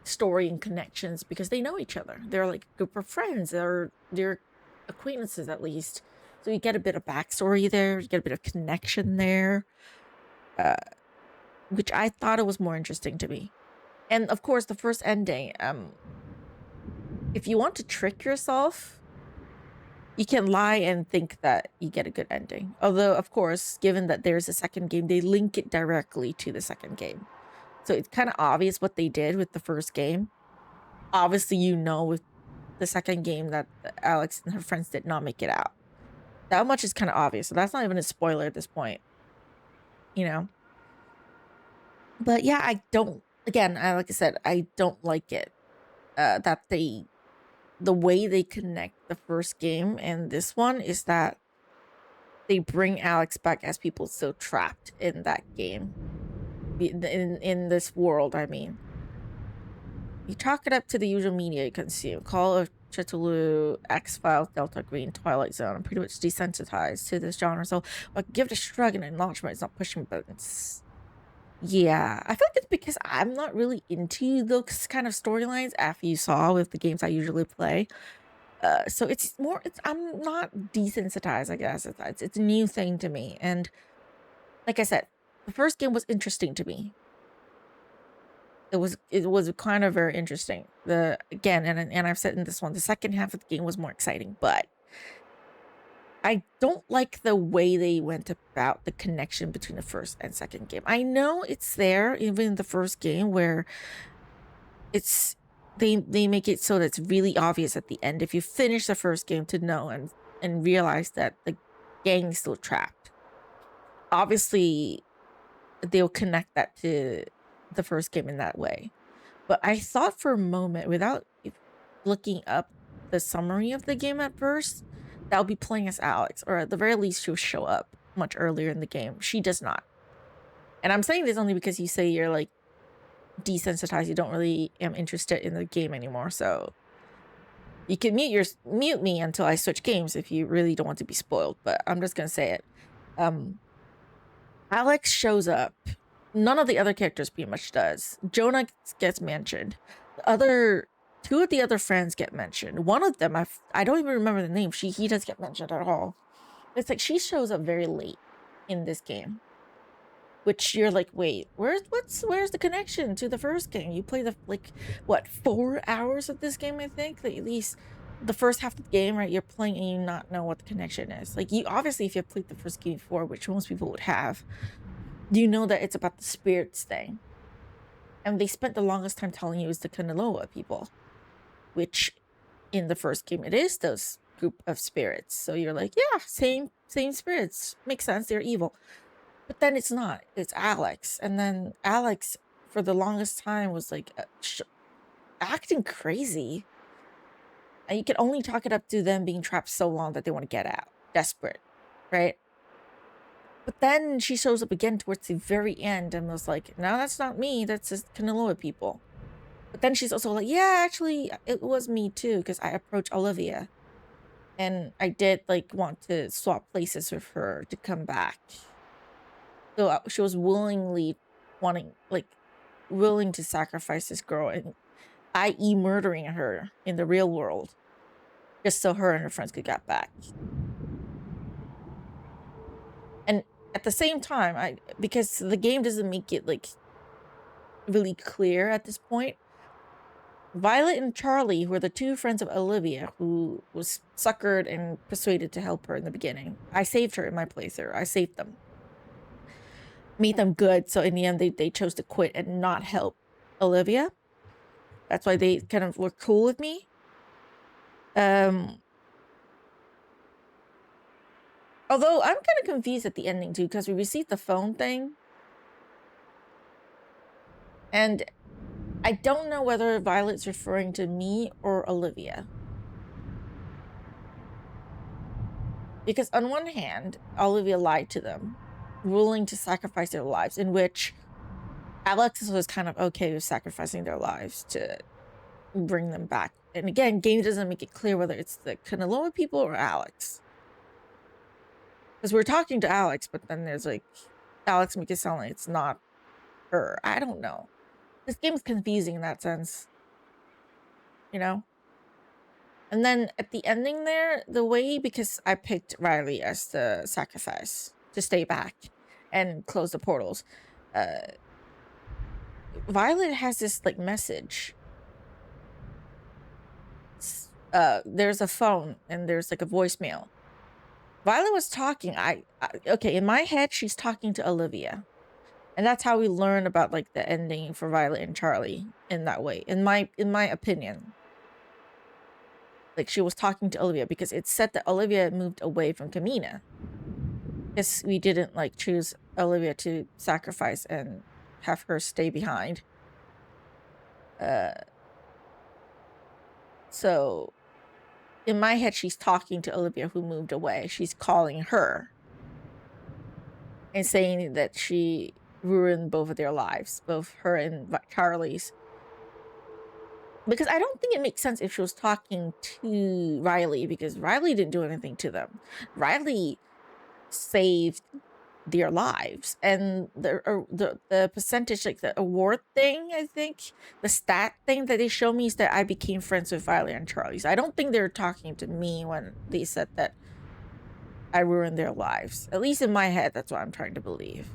story and connections because they know each other. They're like a group of friends, or they're acquaintances at least. So you get a bit of backstory there, you get a bit of connection there, which I thought it was more interesting to me. And of course, the first ending, if you want to trick yourself, you can lie and think that you get a good ending. Although, of course, given that there's a second game, they link it directly to the second game. So it's kind of obvious what they did with the first game. Obviously, you know, with the second game that Alex and her friends did not make it out. That much is kind of obvious. So that's not even a spoiler at this point. You know? But yeah, I don't, again, like I said, I don't like it. That the way they connect the first game and this one is that they bring Alex back as people still trapped in that game. In this world, I mean. You chalk it up to the usual media you consume. Call of Cthulhu, X-Files, Delta Green, Twilight Zone. I'm pretty much desensitized to this genre, so I give it a shrug and acknowledgement. It's not pushing buttons. Yeah, I feel like it's because I'm not really into those kind of storylines after you saw with the games I usually play. So it's more, I'm not desensitized, I guess. It's a new thing to me. And like I said, the first game was interesting to me. It was kind of very interesting. Again, and I've said in this one, the second half of the game was more exciting, but I don't like the way they went about the connection between the first and second game. I know it's there even in the first game where it's they make it so that it's really obvious at the end if you finish the first game to know and realize that the gang is still trapped. Obviously, they'll connect that to the first game in that way. But I thought for a moment, without looking up the summary of the game at first, that I'll be playing as Alex, or at the very least she'll show up much earlier in the game. She does not. And I'm saying this only because you say you're like desensitized, you don't really am interested in the game anymore, so you can mute me until I switch games if you really don't want to be spoiled, but I'm just gonna say it. Alex shows up. None of the other characters pretty much does. Jonah gets mentioned. Two of the other friends get mentioned. One of them, I don't even remember the name. He does get mentioned at all. It's like she shows up very late in this game, which you're like, wait, where's the connection to the first game? You play the what 4 hours of this game, I think. Like, at least the first half of the game, right? You're playing and you not know what the connection is. Like, you obviously, if you played the first game before, which most people would have, you know that it's about the spirits thing. And they spent the longest time telling you it's the Kanaloa people, which in the first game it is those group of spirits. So you're like, yeah, same spirits. Makes sense, they're evil. But then it's not. It's Alex. And then Alex, for the longest time, was like acting crazy. And you can only talk it up to them being trapped so long that they want to get out. Desperate, right? But then she shows up again towards the very end and was like, no, that's not me. That's just Kanaloa people. But then she's also like, yeah, actually, it was me too, because I approached Olivia. And I did, like, want to swap places with her to come back. So she was willing to sacrifice this girl, and i.e. murdering her in the real world, just so her and her friends could get back. And at the same time, because the game doesn't make it like really clear at this point, Violet and Charlie, who are the two friends of Olivia, who was suckered and persuaded to help her in the beginning. I saved her in my playthrough. I saved them. Made them good, so in the end they chose to quit and not help Olivia. That's why they kind of were cool with me. Although I'm kind of confused at the ending too, because we received the phone thing. And I don't know whether Violet's referring to me or Olivia. Because on one hand, Olivia lied to them, willing to sacrifice their lives, in which Alex was kind of okay with sacrificing their lives to bring them back. And again, game doesn't make it clear whether it's the Kanaloa people or Alex. Because we're talking to Alex, but then there's like, Alex makes it sound like it's not her. I don't know. This game's confusing in that sense. You know? And then at the ending there, the way, because I picked Riley as the sacrifice to stay back and close the portals. Violet has this like message. There's a phone and there's like a voicemail. Violet was talking. Okay, in my head, she's talking to Olivia. And that's how we learn about like the ending for Violet and Charlie in that way. In my opinion. Like she was talking to Olivia because it said that Olivia moved away from Camena. Because we didn't like choose Olivia to sacrifice and have her stay behind. So in my head, she's talking to Olivia who moved away. She's calling her and saying that she ruined both of their lives, both her and Charlie's. Because I don't think it makes sense if she was talking to Riley, because Riley didn't do anything to them. Riley saved their lives, and the percentage, like the award thing, I think the stat thing that they show me is that I became friends with Riley and Charlie. So I don't think they're talking to me when they said that I ruined their lives. At least in my head, that's what I'm trying to believe.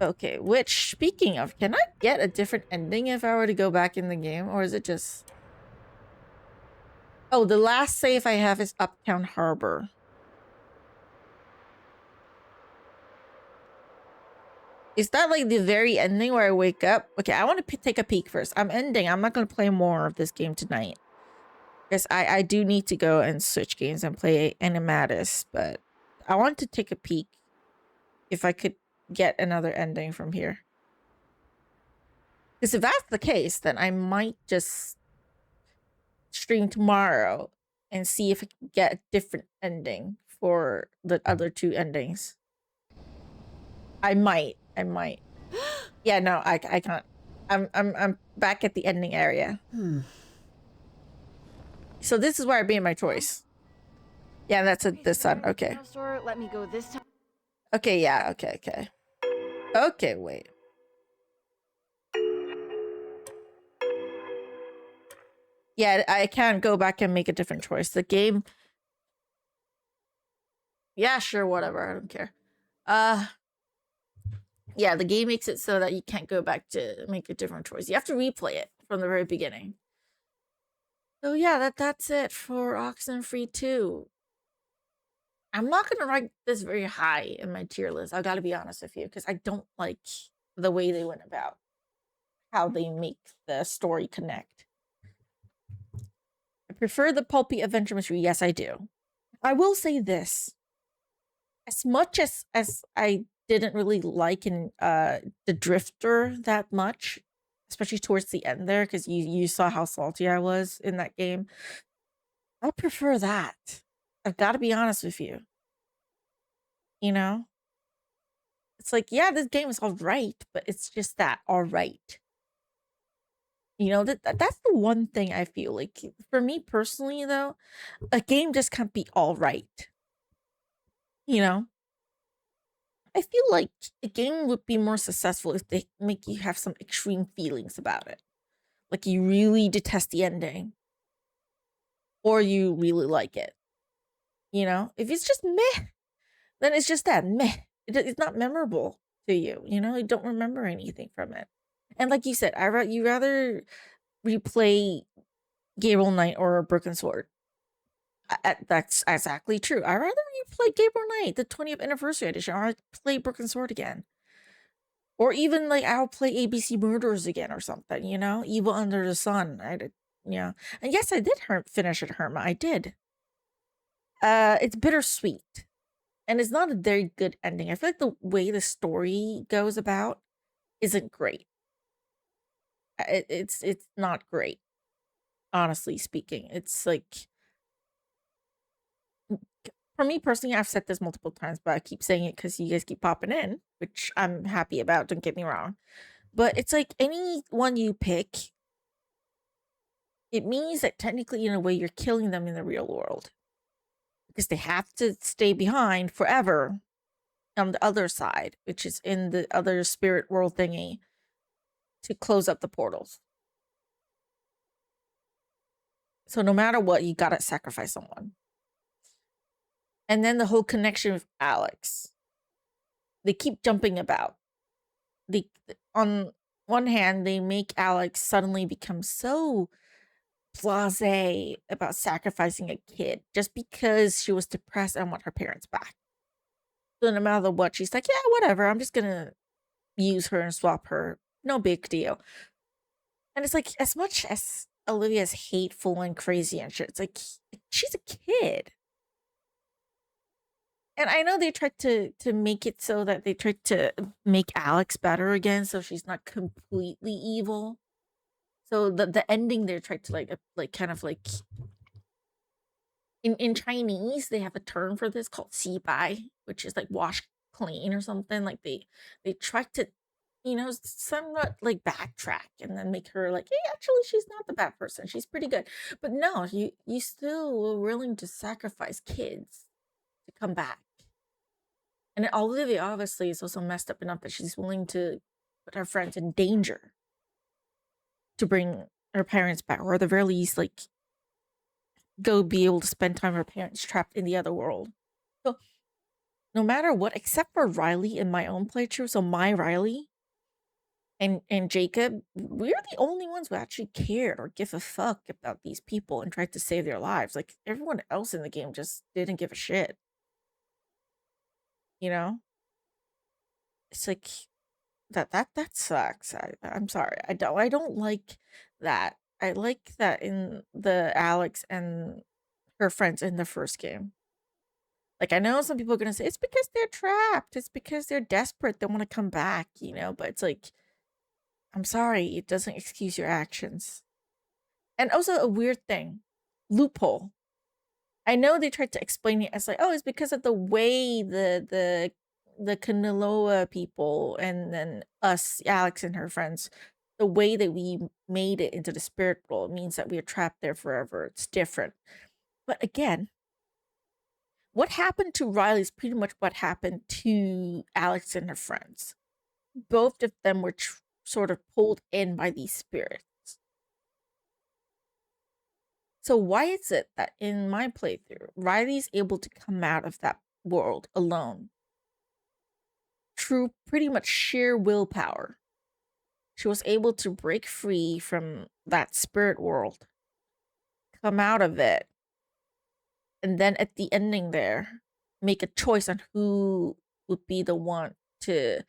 Okay, which, speaking of, can I get a different ending if I were to go back in the game? Or is it just... Oh, the last save I have is Uptown Harbor. Is that like the very ending where I wake up? Okay, I want to take a peek first. I'm ending. I'm not going to play more of this game tonight. Because I do need to go and switch games and play Animatus. But I want to take a peek if I could get another ending from here. Because if that's the case, then I might just stream tomorrow and see if I can get a different ending for the other two endings. I might. Yeah, no, I can't. I'm back at the ending area. So this is where I made my choice. Yeah, that's this one. Okay. Store, let me go this time. Okay, yeah, okay. Okay, wait. Yeah, I can't go back and make a different choice. The game... Yeah, sure, whatever. I don't care. Yeah, the game makes it so that you can't go back to make a different choice. You have to replay it from the very beginning. So yeah, that's it for Oxenfree 2. I'm not going to rank this very high in my tier list. I got to be honest with you, because I don't like the way they went about how they make the story connect. I prefer the pulpy adventure mystery. Yes, I do. I will say this. As much as I didn't really like in the Drifter that much, especially towards the end there, because you saw how salty I was in that game. I prefer that. I've got to be honest with you. You know? It's like, yeah, this game is all right, but it's just that, all right. You know, that's the one thing I feel like. For me personally, though, a game just can't be all right. You know? I feel like a game would be more successful if they make you have some extreme feelings about it. Like you really detest the ending. Or you really like it. You know? If it's just meh, then it's just that, meh. It's not memorable to you. You know? You don't remember anything from it. And like you said, you rather replay Gabriel Knight or Broken Sword. That's exactly true. I'd rather replay Gabriel Knight, the 20th anniversary edition, or I'd play Broken Sword again. Or even like I'll play ABC Murders again or something, you know? Evil Under the Sun. Yeah. And yes, I did finish it, Herma. I did. It's bittersweet. And it's not a very good ending. I feel like the way the story goes about isn't great. It's not great. Honestly speaking. It's like, for me personally, I've said this multiple times, but I keep saying it because you guys keep popping in, which I'm happy about, don't get me wrong. But it's like any one you pick, it means that technically, in a way, you're killing them in the real world. Because they have to stay behind forever on the other side, which is in the other spirit world thingy, to close up the portals. So no matter what, you gotta sacrifice someone. And then the whole connection with Alex. They keep jumping about. On one hand, they make Alex suddenly become so blasé about sacrificing a kid just because she was depressed and want her parents back. So no matter what, she's like, yeah, whatever. I'm just gonna use her and swap her. No big deal. And it's like, as much as Olivia's hateful and crazy and shit, it's like, she's a kid. And I know they tried to make it so that they tried to make Alex better again, so she's not completely evil. So the ending there tried to like kind of like in Chinese they have a term for this called "xi bai," which is like wash clean or something. Like they tried to, somewhat like backtrack and then make her like, hey, actually, she's not the bad person. She's pretty good. But no, you still were willing to sacrifice kids to come back. And Olivia obviously is also messed up enough that she's willing to put her friends in danger to bring her parents back, or at the very least, like, go be able to spend time with her parents trapped in the other world. So, no matter what, except for Riley in my own playthrough, so my Riley and Jacob, we're the only ones who actually cared or give a fuck about these people and tried to save their lives. Like, everyone else in the game just didn't give a shit. You know? It's like that sucks. I'm sorry. I don't like that. I like that in the Alex and her friends in the first game. Like, I know some people are gonna say it's because they're trapped. It's because they're desperate. They want to come back, But it's like, I'm sorry, it doesn't excuse your actions. And also a weird thing, loophole. I know they tried to explain it as like, oh, it's because of the way the Kaniloa people and then us, Alex and her friends, the way that we made it into the spirit world means that we are trapped there forever. It's different. But again, what happened to Riley is pretty much what happened to Alex and her friends. Both of them were sort of pulled in by these spirits. So why is it that in my playthrough, Riley's able to come out of that world alone? Through pretty much sheer willpower. She was able to break free from that spirit world, come out of it, and then at the ending there, make a choice on who would be the one to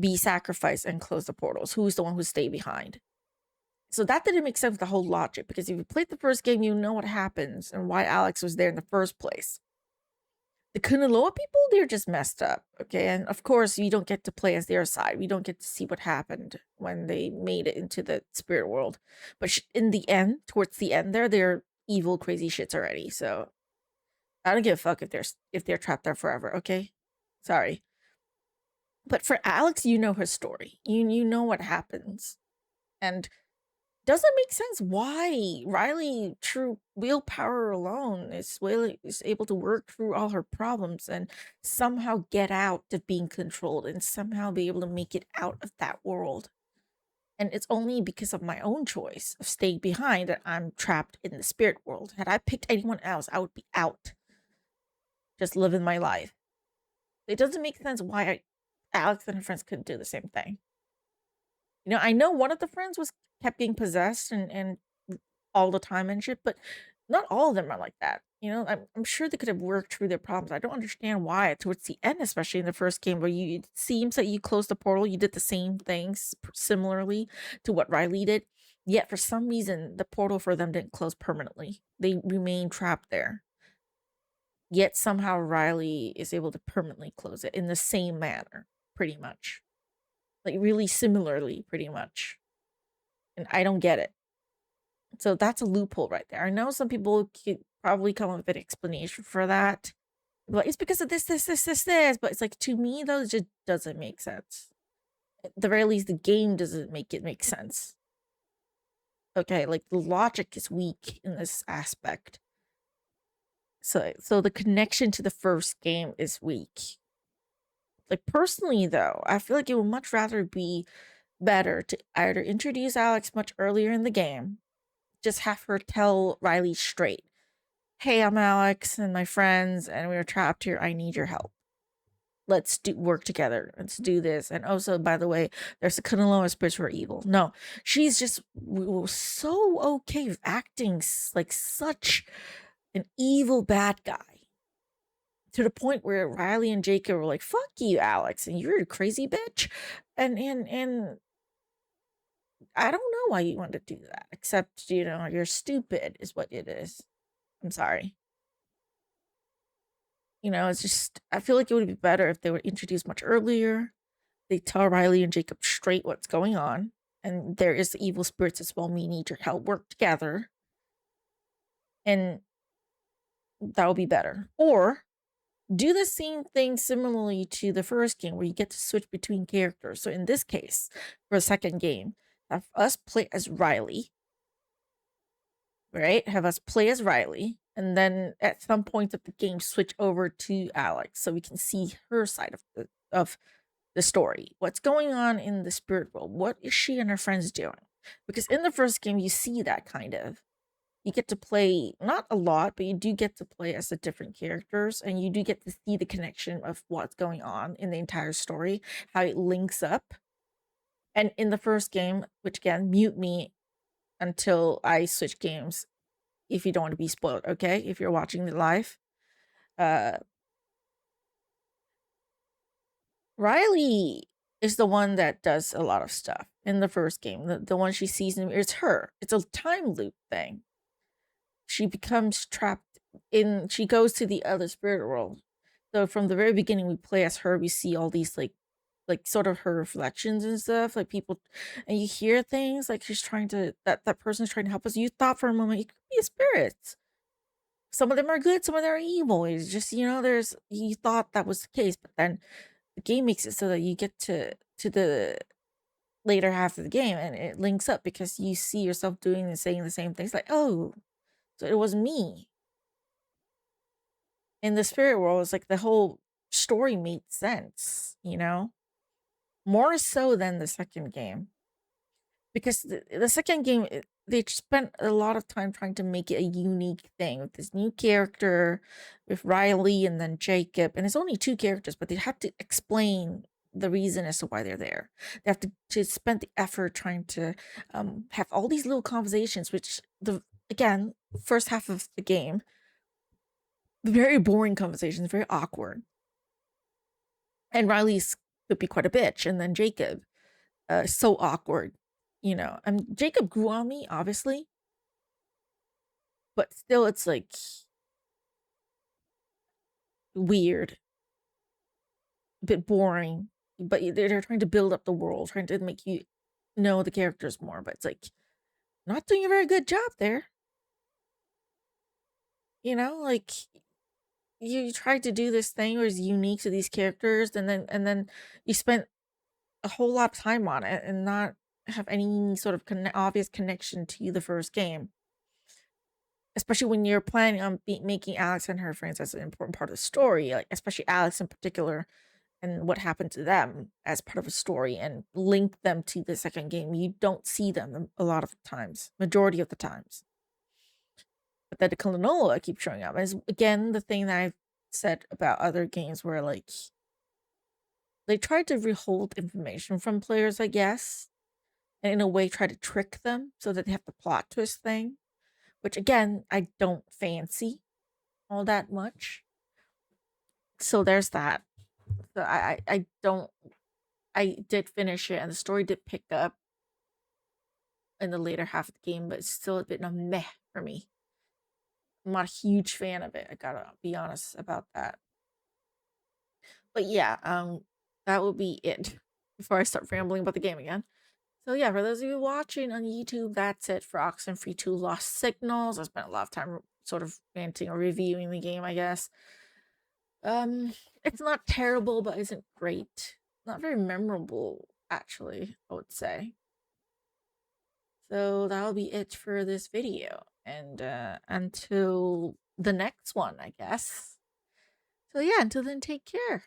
be sacrificed and close the portals. Who's the one who stayed behind? So that didn't make sense with the whole logic, because if you played the first game, you know what happens and why Alex was there in the first place. The Kuniloa people, they're just messed up, okay? And of course, you don't get to play as their side. We don't get to see what happened when they made it into the spirit world. But in the end, towards the end there, they're evil, crazy shits already. So I don't give a fuck if they're trapped there forever, okay? Sorry. But for Alex, you know her story. You know what happens. And doesn't make sense why Riley, through willpower alone, is able to work through all her problems and somehow get out of being controlled and somehow be able to make it out of that world. And it's only because of my own choice of staying behind that I'm trapped in the spirit world. Had I picked anyone else, I would be out, just living my life. It doesn't make sense why Alex and her friends couldn't do the same thing. I know one of the friends kept being possessed and all the time and shit, but not all of them are like that. I'm sure they could have worked through their problems. I don't understand why towards the end, especially in the first game, where it seems that you closed the portal, you did the same things similarly to what Riley did. Yet for some reason, the portal for them didn't close permanently. They remain trapped there. Yet somehow Riley is able to permanently close it in the same manner, pretty much. Like, really similarly, pretty much. And I don't get it. So that's a loophole right there. I know some people could probably come up with an explanation for that. But it's because of this. But it's like, to me, though, it just doesn't make sense. At the very least, the game doesn't make it make sense. Okay, like, the logic is weak in this aspect. So the connection to the first game is weak. Like, personally, though, I feel like it would much rather be better to either introduce Alex much earlier in the game, just have her tell Riley straight, hey, I'm Alex and my friends, and we were trapped here. I need your help. Let's work together. Let's do this. And also, by the way, there's a Kuniloa spirits who are evil. No, she's just so okay with acting like such an evil bad guy. To the point where Riley and Jacob were like, fuck you, Alex, and you're a crazy bitch. And I don't know why you want to do that, except, you're stupid is what it is. I'm sorry. It's just, I feel like it would be better if they were introduced much earlier. They tell Riley and Jacob straight what's going on. And there is the evil spirits as well. We need your help. Work together. And that would be better. Or do the same thing similarly to the first game where you get to switch between characters. So in this case, for the second game, have us play as Riley, right? Have us play as Riley, and then at some point of the game, switch over to Alex so we can see her side of the story. What's going on in the spirit world? What is she and her friends doing? Because in the first game, you see that kind of. You get to play, not a lot, but you do get to play as the different characters, and you do get to see the connection of what's going on in the entire story, how it links up. And in the first game, which again, mute me until I switch games if you don't want to be spoiled, okay? If you're watching the live. Riley is the one that does a lot of stuff in the first game. The one she sees in the mirror, it's her. It's a time loop thing. She becomes trapped in, she goes to the other spirit world. So from the very beginning, we play as her. We see all these like sort of her reflections and stuff, like people, and you hear things like she's trying to, that person's trying to help us. You thought for a moment it could be a spirit. Some of them are good, some of them are evil. It's just, you thought that was the case, but then the game makes it so that you get to the later half of the game and it links up because you see yourself doing and saying the same things, like, oh, so it was me. In the spirit world, it's like the whole story made sense, more so than the second game. Because the second game, they spent a lot of time trying to make it a unique thing with this new character, with Riley and then Jacob. And it's only two characters, but they have to explain the reason as to why they're there. They have to spend the effort trying to have all these little conversations, which, again, first half of the game, very boring conversations, very awkward. And Riley's could be quite a bitch. And then Jacob, so awkward. Jacob grew on me, obviously, but still, it's like weird, a bit boring. But they're trying to build up the world, trying to make you know the characters more. But it's like not doing a very good job there. Like you tried to do this thing where it's unique to these characters, and then you spent a whole lot of time on it and not have any sort of obvious connection to the first game, especially when you're planning on making Alex and her friends as an important part of the story, like especially Alex in particular, and what happened to them as part of a story, and link them to the second game. You don't see them a lot of times, majority of the times. But then the Kalanoa keeps showing up. And it's, again, the thing that I've said about other games where, like, they try to withhold information from players, I guess, and in a way try to trick them so that they have the plot twist thing, which, again, I don't fancy all that much. So there's that. So I did finish it, and the story did pick up in the later half of the game, but it's still a bit of meh for me. I'm not a huge fan of it. I gotta be honest about that. But yeah, that will be it before I start rambling about the game again. So yeah, for those of you watching on YouTube, that's it for Oxenfree 2 Lost Signals. I spent a lot of time sort of ranting or reviewing the game, I guess. It's not terrible, but isn't great. Not very memorable, actually, I would say. So that'll be it for this video. And until the next one, I guess. So yeah, until then, take care.